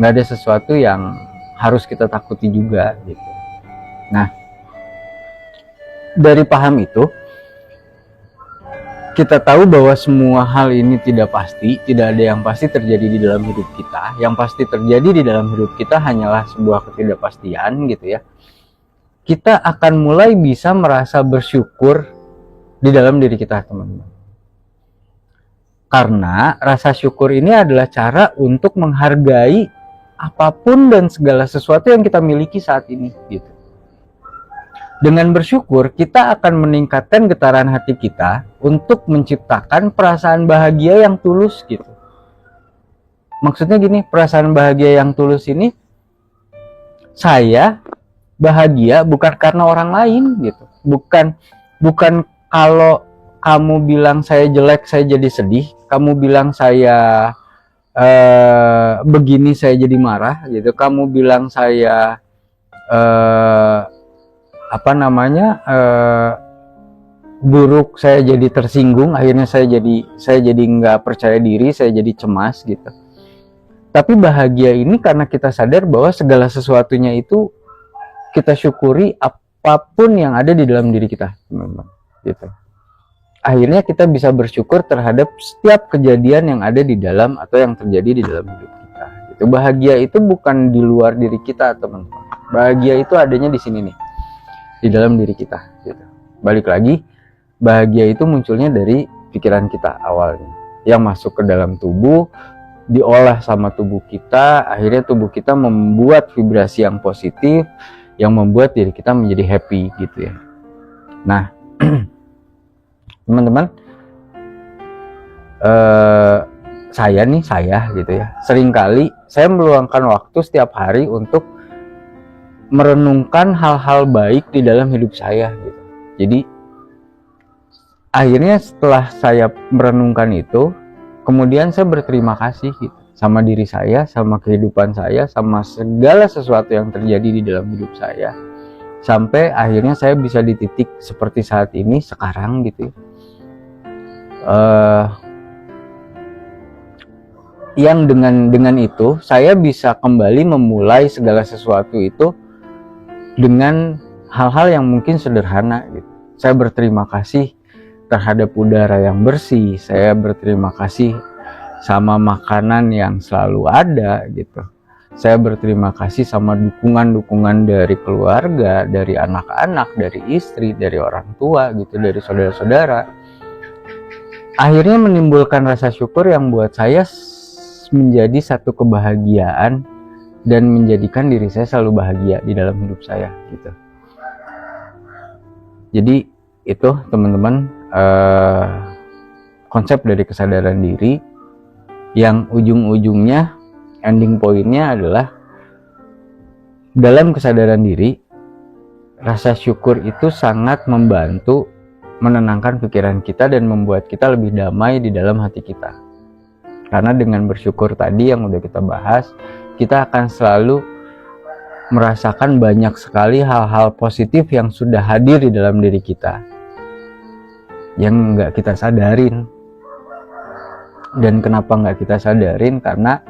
nggak ada sesuatu yang harus kita takuti juga gitu. Nah, dari paham itu kita tahu bahwa semua hal ini tidak pasti, tidak ada yang pasti terjadi di dalam hidup kita. Yang pasti terjadi di dalam hidup kita hanyalah sebuah ketidakpastian gitu ya. Kita akan mulai bisa merasa bersyukur di dalam diri kita teman-teman. Karena rasa syukur ini adalah cara untuk menghargai apapun dan segala sesuatu yang kita miliki saat ini gitu. Dengan bersyukur, kita akan meningkatkan getaran hati kita untuk menciptakan perasaan bahagia yang tulus gitu. Maksudnya gini, perasaan bahagia yang tulus ini, saya bahagia bukan karena orang lain gitu. Bukan kalau kamu bilang saya jelek, saya jadi sedih. Kamu bilang saya begini, saya jadi marah gitu. Kamu bilang saya buruk, saya jadi tersinggung, akhirnya saya jadi nggak percaya diri, saya jadi cemas gitu. Tapi bahagia ini karena kita sadar bahwa segala sesuatunya itu kita syukuri, apapun yang ada di dalam diri kita teman-teman gitu. Akhirnya kita bisa bersyukur terhadap setiap kejadian yang ada di dalam atau yang terjadi di dalam hidup kita gitu. Bahagia itu bukan di luar diri kita teman-teman, bahagia itu adanya di sini nih, di dalam diri kita gitu. Balik lagi, bahagia itu munculnya dari pikiran kita awalnya, yang masuk ke dalam tubuh, diolah sama tubuh kita, akhirnya tubuh kita membuat vibrasi yang positif yang membuat diri kita menjadi happy gitu ya. Nah teman-teman, saya gitu ya, seringkali saya meluangkan waktu setiap hari untuk merenungkan hal-hal baik di dalam hidup saya gitu. Jadi akhirnya setelah saya merenungkan itu, kemudian saya berterima kasih gitu, sama diri saya, sama kehidupan saya, sama segala sesuatu yang terjadi di dalam hidup saya, sampai akhirnya saya bisa di titik seperti saat ini sekarang gitu. Yang dengan itu saya bisa kembali memulai segala sesuatu itu dengan hal-hal yang mungkin sederhana gitu. Saya berterima kasih terhadap udara yang bersih, saya berterima kasih sama makanan yang selalu ada gitu. Saya berterima kasih sama dukungan-dukungan dari keluarga, dari anak-anak, dari istri, dari orang tua gitu, dari saudara-saudara. Akhirnya menimbulkan rasa syukur yang buat saya menjadi satu kebahagiaan dan menjadikan diri saya selalu bahagia di dalam hidup saya gitu. Jadi itu teman-teman, konsep dari kesadaran diri yang ujung-ujungnya, ending pointnya adalah dalam kesadaran diri, rasa syukur itu sangat membantu menenangkan pikiran kita dan membuat kita lebih damai di dalam hati kita. Karena dengan bersyukur tadi yang udah kita bahas, kita akan selalu merasakan banyak sekali hal-hal positif yang sudah hadir di dalam diri kita. yang nggak kita sadarin. Dan kenapa nggak kita sadarin? Karena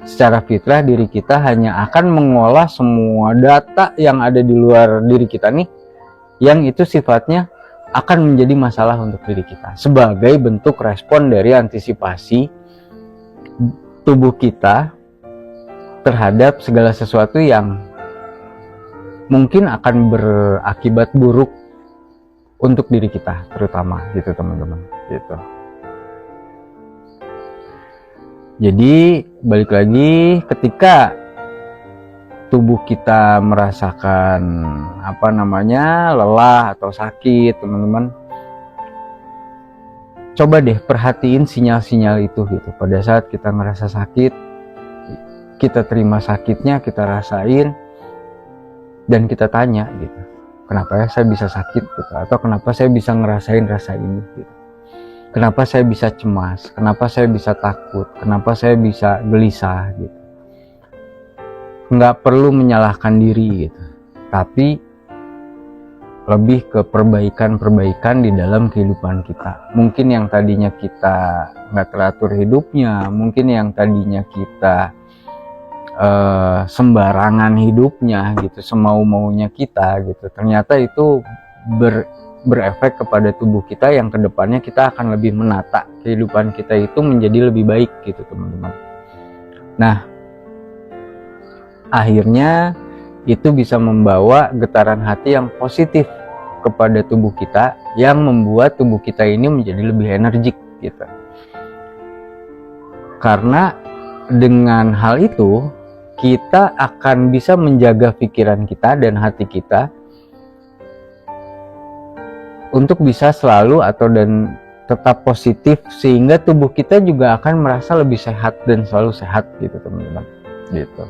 secara fitrah diri kita hanya akan mengolah semua data yang ada di luar diri kita nih, yang itu sifatnya akan menjadi masalah untuk diri kita, sebagai bentuk respon dari antisipasi tubuh kita terhadap segala sesuatu yang mungkin akan berakibat buruk untuk diri kita, terutama gitu teman-teman, gitu. Jadi balik lagi, ketika tubuh kita merasakan lelah atau sakit, teman-teman, coba deh perhatiin sinyal-sinyal itu gitu. Pada saat kita ngerasa sakit, kita terima sakitnya, kita rasain, dan kita tanya gitu, kenapa ya saya bisa sakit gitu, atau kenapa saya bisa ngerasain rasa ini gitu. Kenapa saya bisa cemas? Kenapa saya bisa takut? Kenapa saya bisa gelisah gitu? Nggak perlu menyalahkan diri gitu, tapi lebih ke perbaikan-perbaikan di dalam kehidupan kita. Mungkin yang tadinya kita nggak teratur hidupnya, mungkin yang tadinya kita sembarangan hidupnya gitu, semau-maunya kita gitu, ternyata itu berefek kepada tubuh kita, yang kedepannya kita akan lebih menata kehidupan kita itu menjadi lebih baik gitu teman-teman. Nah, akhirnya itu bisa membawa getaran hati yang positif kepada tubuh kita, yang membuat tubuh kita ini menjadi lebih energik gitu. Karena dengan hal itu kita akan bisa menjaga pikiran kita dan hati kita untuk bisa selalu dan tetap positif, sehingga tubuh kita juga akan merasa lebih sehat dan selalu sehat gitu teman-teman, gitu.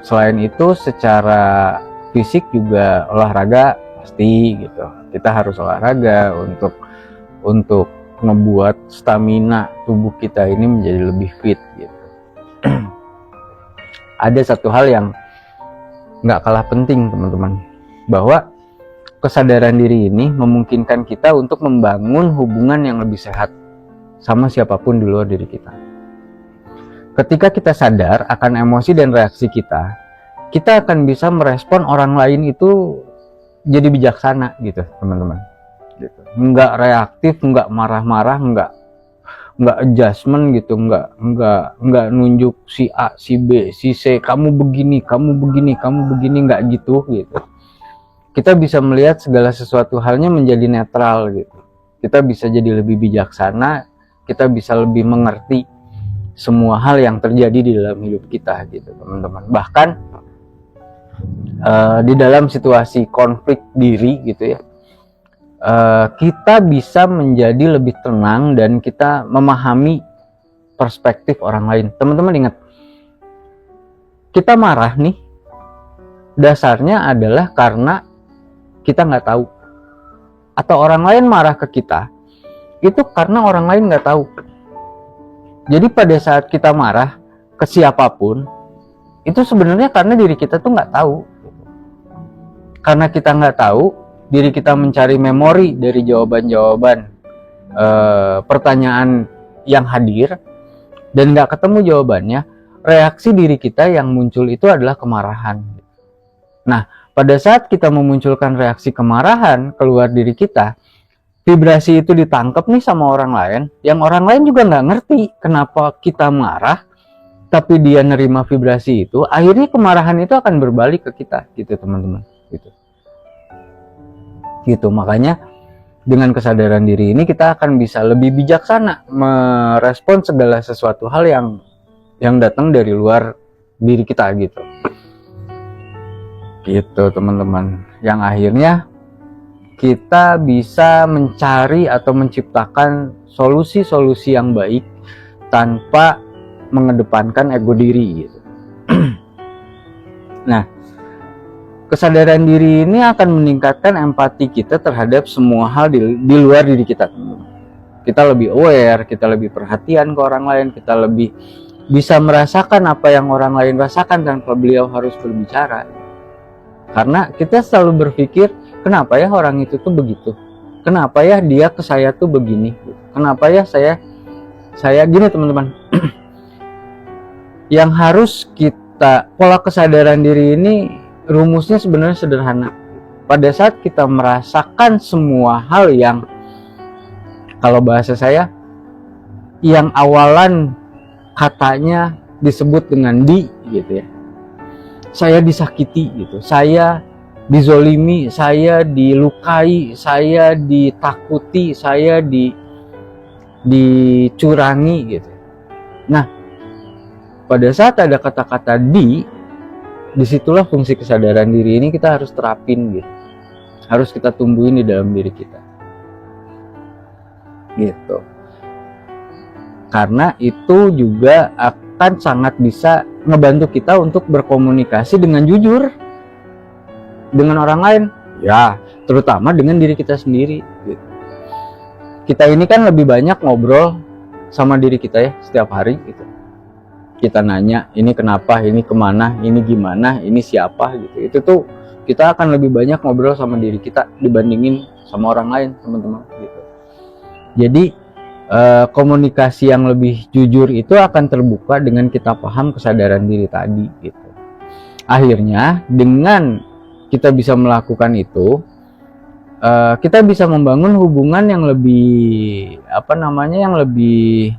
Selain itu secara fisik juga olahraga pasti gitu, kita harus olahraga untuk ngebuat stamina tubuh kita ini menjadi lebih fit gitu. Ada satu hal yang nggak kalah penting teman-teman, bahwa kesadaran diri ini memungkinkan kita untuk membangun hubungan yang lebih sehat sama siapapun di luar diri kita. Ketika kita sadar akan emosi dan reaksi kita akan bisa merespon orang lain itu jadi bijaksana gitu teman-teman, gitu. Nggak reaktif, nggak marah-marah, nggak adjustment gitu, nggak nunjuk si A, si B, si C, kamu begini, nggak gitu. Kita bisa melihat segala sesuatu halnya menjadi netral gitu. Kita bisa jadi lebih bijaksana, kita bisa lebih mengerti semua hal yang terjadi di dalam hidup kita gitu teman-teman. Bahkan di dalam situasi konflik diri gitu ya, kita bisa menjadi lebih tenang dan kita memahami perspektif orang lain. Teman-teman ingat, kita marah nih dasarnya adalah karena kita nggak tahu, atau orang lain marah ke kita itu karena orang lain nggak tahu. Jadi pada saat kita marah ke siapapun itu sebenarnya karena diri kita tuh nggak tahu. Karena kita nggak tahu, diri kita mencari memori dari jawaban-jawaban pertanyaan yang hadir dan nggak ketemu jawabannya, reaksi diri kita yang muncul itu adalah kemarahan. Nah, pada saat kita memunculkan reaksi kemarahan keluar diri kita, vibrasi itu ditangkap nih sama orang lain, yang orang lain juga nggak ngerti kenapa kita marah, tapi dia nerima vibrasi itu, akhirnya kemarahan itu akan berbalik ke kita gitu teman-teman, gitu. Makanya dengan kesadaran diri ini kita akan bisa lebih bijaksana merespon segala sesuatu hal yang datang dari luar diri kita gitu teman-teman, yang akhirnya kita bisa mencari atau menciptakan solusi-solusi yang baik tanpa mengedepankan ego diri gitu. Nah, kesadaran diri ini akan meningkatkan empati kita terhadap semua hal di luar diri kita. Kita lebih aware, kita lebih perhatian ke orang lain, kita lebih bisa merasakan apa yang orang lain rasakan tanpa beliau harus berbicara. Karena kita selalu berpikir kenapa ya orang itu tuh begitu, kenapa ya dia ke saya tuh begini, kenapa ya saya gini teman-teman. Yang harus kita, pola kesadaran diri ini rumusnya sebenarnya sederhana. Pada saat kita merasakan semua hal yang, kalau bahasa saya, yang awalan katanya disebut dengan di gitu ya, saya disakiti gitu, saya dizolimi, saya dilukai, saya ditakuti, saya dicurangi gitu. Nah, pada saat ada kata-kata disitulah fungsi kesadaran diri ini kita harus terapin gitu, harus kita tumbuhin di dalam diri kita gitu. Karena itu juga akan sangat bisa ngebantu kita untuk berkomunikasi dengan jujur dengan orang lain, ya terutama dengan diri kita sendiri gitu. Kita ini kan lebih banyak ngobrol sama diri kita ya setiap hari gitu. Kita nanya ini kenapa, ini kemana, ini gimana, ini siapa gitu. Itu tuh kita akan lebih banyak ngobrol sama diri kita dibandingin sama orang lain, teman-teman gitu. Jadi komunikasi yang lebih jujur itu akan terbuka dengan kita paham kesadaran diri tadi gitu. Akhirnya dengan kita bisa melakukan itu, kita bisa membangun hubungan yang lebih yang lebih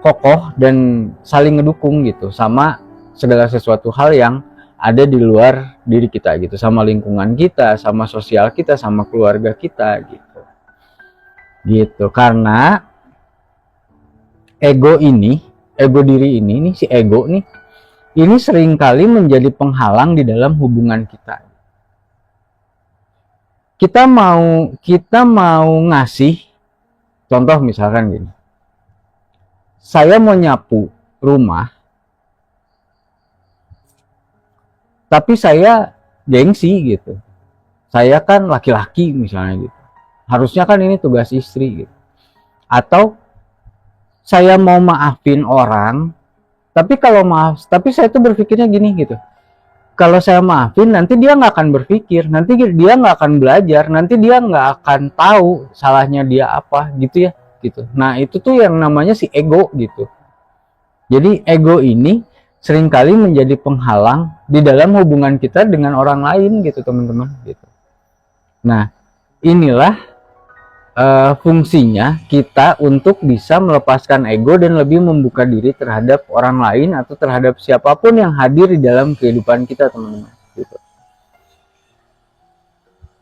kokoh dan saling ngedukung gitu sama segala sesuatu hal yang ada di luar diri kita gitu, sama lingkungan kita, sama sosial kita, sama keluarga kita gitu. Karena ego diri ini si ego nih, ini seringkali menjadi penghalang di dalam hubungan kita. Kita mau ngasih, contoh misalkan gini, saya mau nyapu rumah, tapi saya gengsi gitu, saya kan laki-laki misalnya gitu, harusnya kan ini tugas istri gitu. Atau saya mau maafin orang, tapi saya tuh berpikirnya gini gitu, kalau saya maafin nanti dia nggak akan berpikir, nanti dia nggak akan belajar, nanti dia nggak akan tahu salahnya dia apa gitu ya gitu. Nah itu tuh yang namanya si ego gitu. Jadi ego ini seringkali menjadi penghalang di dalam hubungan kita dengan orang lain gitu teman-teman gitu. Nah inilah fungsinya kita untuk bisa melepaskan ego dan lebih membuka diri terhadap orang lain atau terhadap siapapun yang hadir di dalam kehidupan kita teman-teman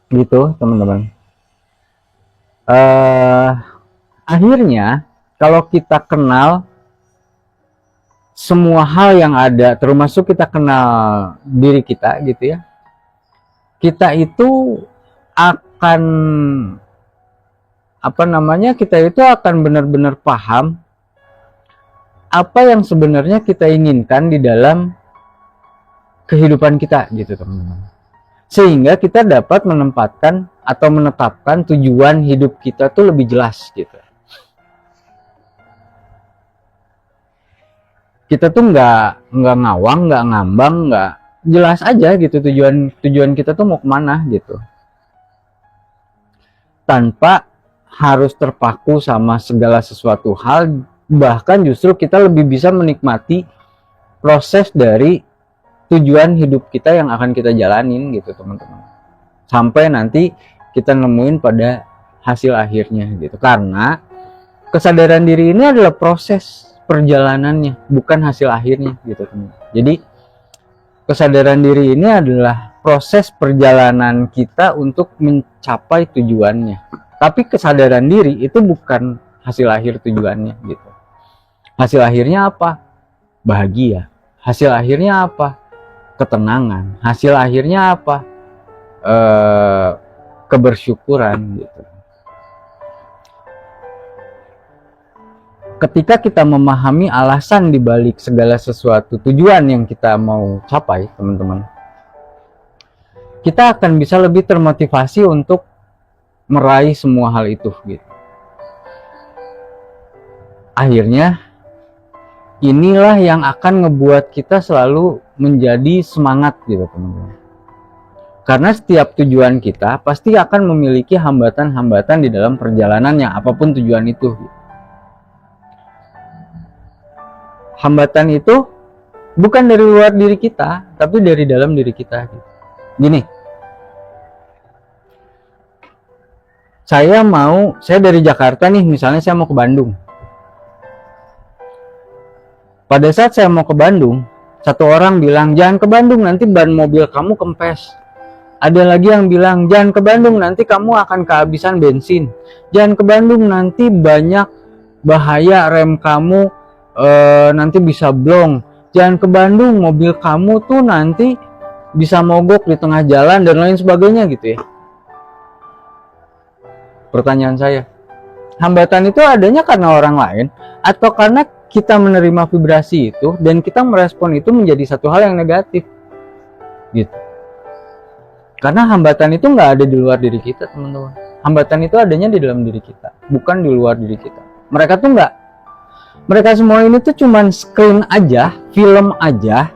gitu teman-teman. Akhirnya kalau kita kenal semua hal yang ada, termasuk kita kenal diri kita gitu ya, kita itu akan kita itu akan benar-benar paham apa yang sebenarnya kita inginkan di dalam kehidupan kita gitu teman-teman, sehingga kita dapat menempatkan atau menetapkan tujuan hidup kita tuh lebih jelas gitu. Kita tuh nggak ngawang, nggak ngambang, nggak jelas aja gitu tujuan kita tuh mau kemana gitu, tanpa harus terpaku sama segala sesuatu hal. Bahkan justru kita lebih bisa menikmati proses dari tujuan hidup kita yang akan kita jalanin gitu teman-teman, sampai nanti kita nemuin pada hasil akhirnya gitu. Karena kesadaran diri ini adalah proses perjalanannya, bukan hasil akhirnya gitu teman-teman. Jadi kesadaran diri ini adalah proses perjalanan kita untuk mencapai tujuannya. Tapi kesadaran diri itu bukan hasil akhir tujuannya gitu. Hasil akhirnya apa? Bahagia. Hasil akhirnya apa? Ketenangan. Hasil akhirnya apa? Kebersyukuran gitu. Ketika kita memahami alasan dibalik segala sesuatu tujuan yang kita mau capai, teman-teman, kita akan bisa lebih termotivasi untuk meraih semua hal itu gitu. Akhirnya inilah yang akan ngebuat kita selalu menjadi semangat gitu teman-teman. Karena setiap tujuan kita pasti akan memiliki hambatan-hambatan di dalam perjalanannya, apapun tujuan itu. Hambatan itu bukan dari luar diri kita, tapi dari dalam diri kita. Gini, saya dari Jakarta nih, misalnya saya mau ke Bandung. Pada saat saya mau ke Bandung, satu orang bilang, jangan ke Bandung, nanti ban mobil kamu kempes. Ada lagi yang bilang, jangan ke Bandung, nanti kamu akan kehabisan bensin. Jangan ke Bandung, nanti banyak bahaya, rem kamu nanti bisa blong. Jangan ke Bandung, mobil kamu tuh nanti bisa mogok di tengah jalan, dan lain sebagainya gitu ya. Pertanyaan saya, hambatan itu adanya karena orang lain atau karena kita menerima vibrasi itu dan kita merespon itu menjadi satu hal yang negatif gitu. Karena hambatan itu nggak ada di luar diri kita, teman-teman. Hambatan itu adanya di dalam diri kita, bukan di luar diri kita. Mereka semua ini tuh cuman screen aja, film aja,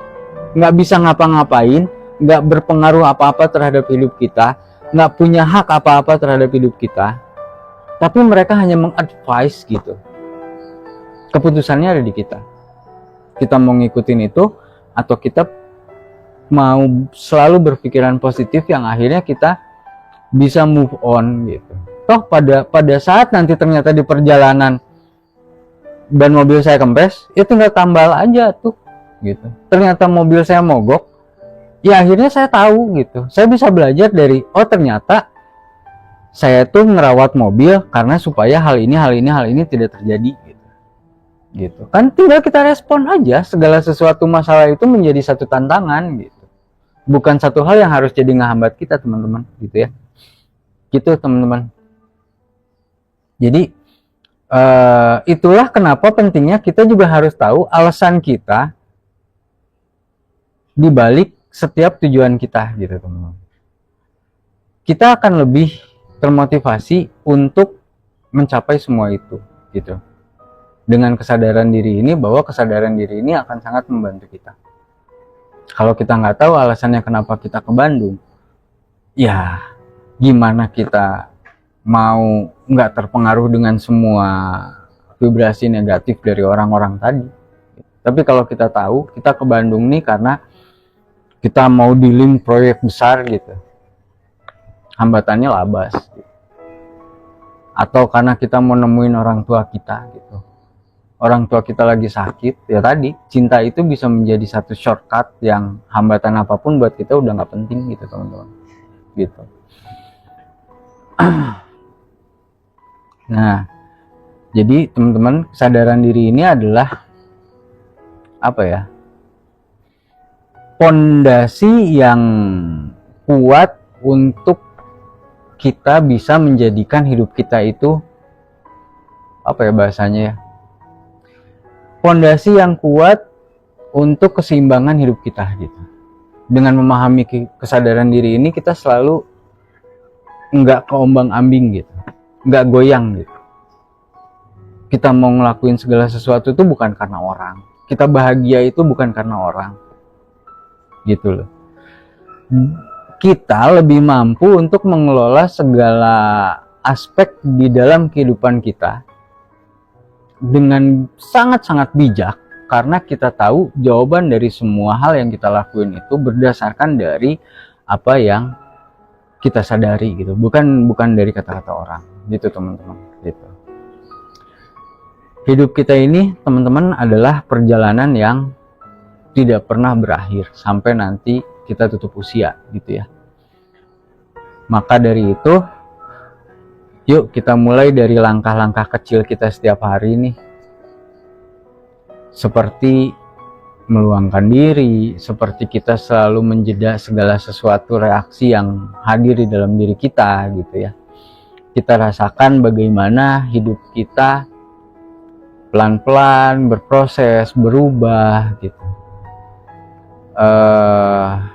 nggak bisa ngapa-ngapain, nggak berpengaruh apa-apa terhadap hidup kita, nggak punya hak apa-apa terhadap hidup kita. Tapi mereka hanya mengadvise gitu. Keputusannya ada di kita. Kita mau ngikutin itu atau kita mau selalu berpikiran positif yang akhirnya kita bisa move on gitu. Toh pada saat nanti ternyata di perjalanan ban mobil saya kempes, ya tinggal tambal aja tuh gitu. Ternyata mobil saya mogok, ya akhirnya saya tahu gitu. Saya bisa belajar dari, oh ternyata saya tuh ngerawat mobil karena supaya hal ini tidak terjadi gitu. Kan tinggal kita respon aja, segala sesuatu masalah itu menjadi satu tantangan gitu. Bukan satu hal yang harus jadi ngehambat kita, teman-teman, gitu ya. Gitu, teman-teman. Jadi itulah kenapa pentingnya kita juga harus tahu alasan kita di balik setiap tujuan kita gitu, teman-teman. Kita akan lebih termotivasi untuk mencapai semua itu gitu. Dengan kesadaran diri ini, bahwa kesadaran diri ini akan sangat membantu kita. Kalau kita nggak tahu alasannya kenapa kita ke Bandung, ya gimana kita mau nggak terpengaruh dengan semua vibrasi negatif dari orang-orang tadi. Tapi kalau kita tahu kita ke Bandung nih karena kita mau dealing proyek besar gitu, hambatannya labas gitu. Atau karena kita mau nemuin orang tua kita gitu, orang tua kita lagi sakit, ya tadi cinta itu bisa menjadi satu shortcut yang hambatan apapun buat kita udah nggak penting gitu, teman-teman, gitu. Nah, jadi teman-teman, kesadaran diri ini adalah apa ya, pondasi yang kuat untuk kita bisa menjadikan hidup kita itu apa ya bahasanya ya, pondasi yang kuat untuk keseimbangan hidup kita gitu. Dengan memahami kesadaran diri ini, kita selalu nggak keombang-ambing gitu, nggak goyang gitu. Kita mau ngelakuin segala sesuatu itu bukan karena orang, kita bahagia itu bukan karena orang gitu loh. Kita lebih mampu untuk mengelola segala aspek di dalam kehidupan kita dengan sangat-sangat bijak, karena kita tahu jawaban dari semua hal yang kita lakuin itu berdasarkan dari apa yang kita sadari gitu, bukan dari kata-kata orang gitu, teman-teman, gitu. Hidup kita ini, teman-teman, adalah perjalanan yang tidak pernah berakhir sampai nanti kita tutup usia gitu ya. Maka dari itu, yuk kita mulai dari langkah-langkah kecil kita setiap hari nih. Seperti meluangkan diri, seperti kita selalu menjeda segala sesuatu reaksi yang hadir di dalam diri kita gitu ya. Kita rasakan bagaimana hidup kita pelan-pelan berproses, berubah gitu.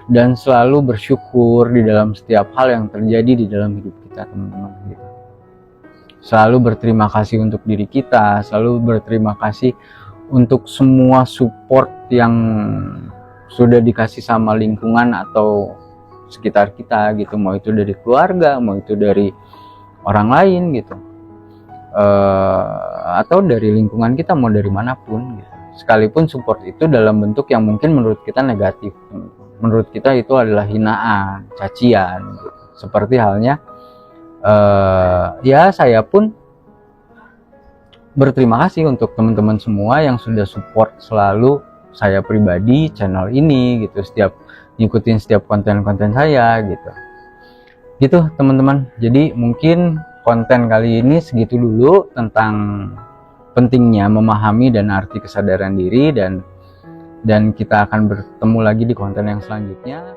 Dan selalu bersyukur di dalam setiap hal yang terjadi di dalam hidup kita, teman-teman gitu. Selalu berterima kasih untuk diri kita, selalu berterima kasih untuk semua support yang sudah dikasih sama lingkungan atau sekitar kita gitu, mau itu dari keluarga, mau itu dari orang lain gitu, atau dari lingkungan kita, mau dari manapun gitu. Sekalipun support itu dalam bentuk yang mungkin menurut kita negatif, menurut kita itu adalah hinaan, cacian gitu. Seperti halnya ya saya pun berterima kasih untuk teman-teman semua yang sudah support selalu saya pribadi, channel ini gitu, setiap ngikutin setiap konten-konten saya gitu teman-teman. Jadi mungkin konten kali ini segitu dulu tentang pentingnya memahami dan arti kesadaran diri, dan kita akan bertemu lagi di konten yang selanjutnya.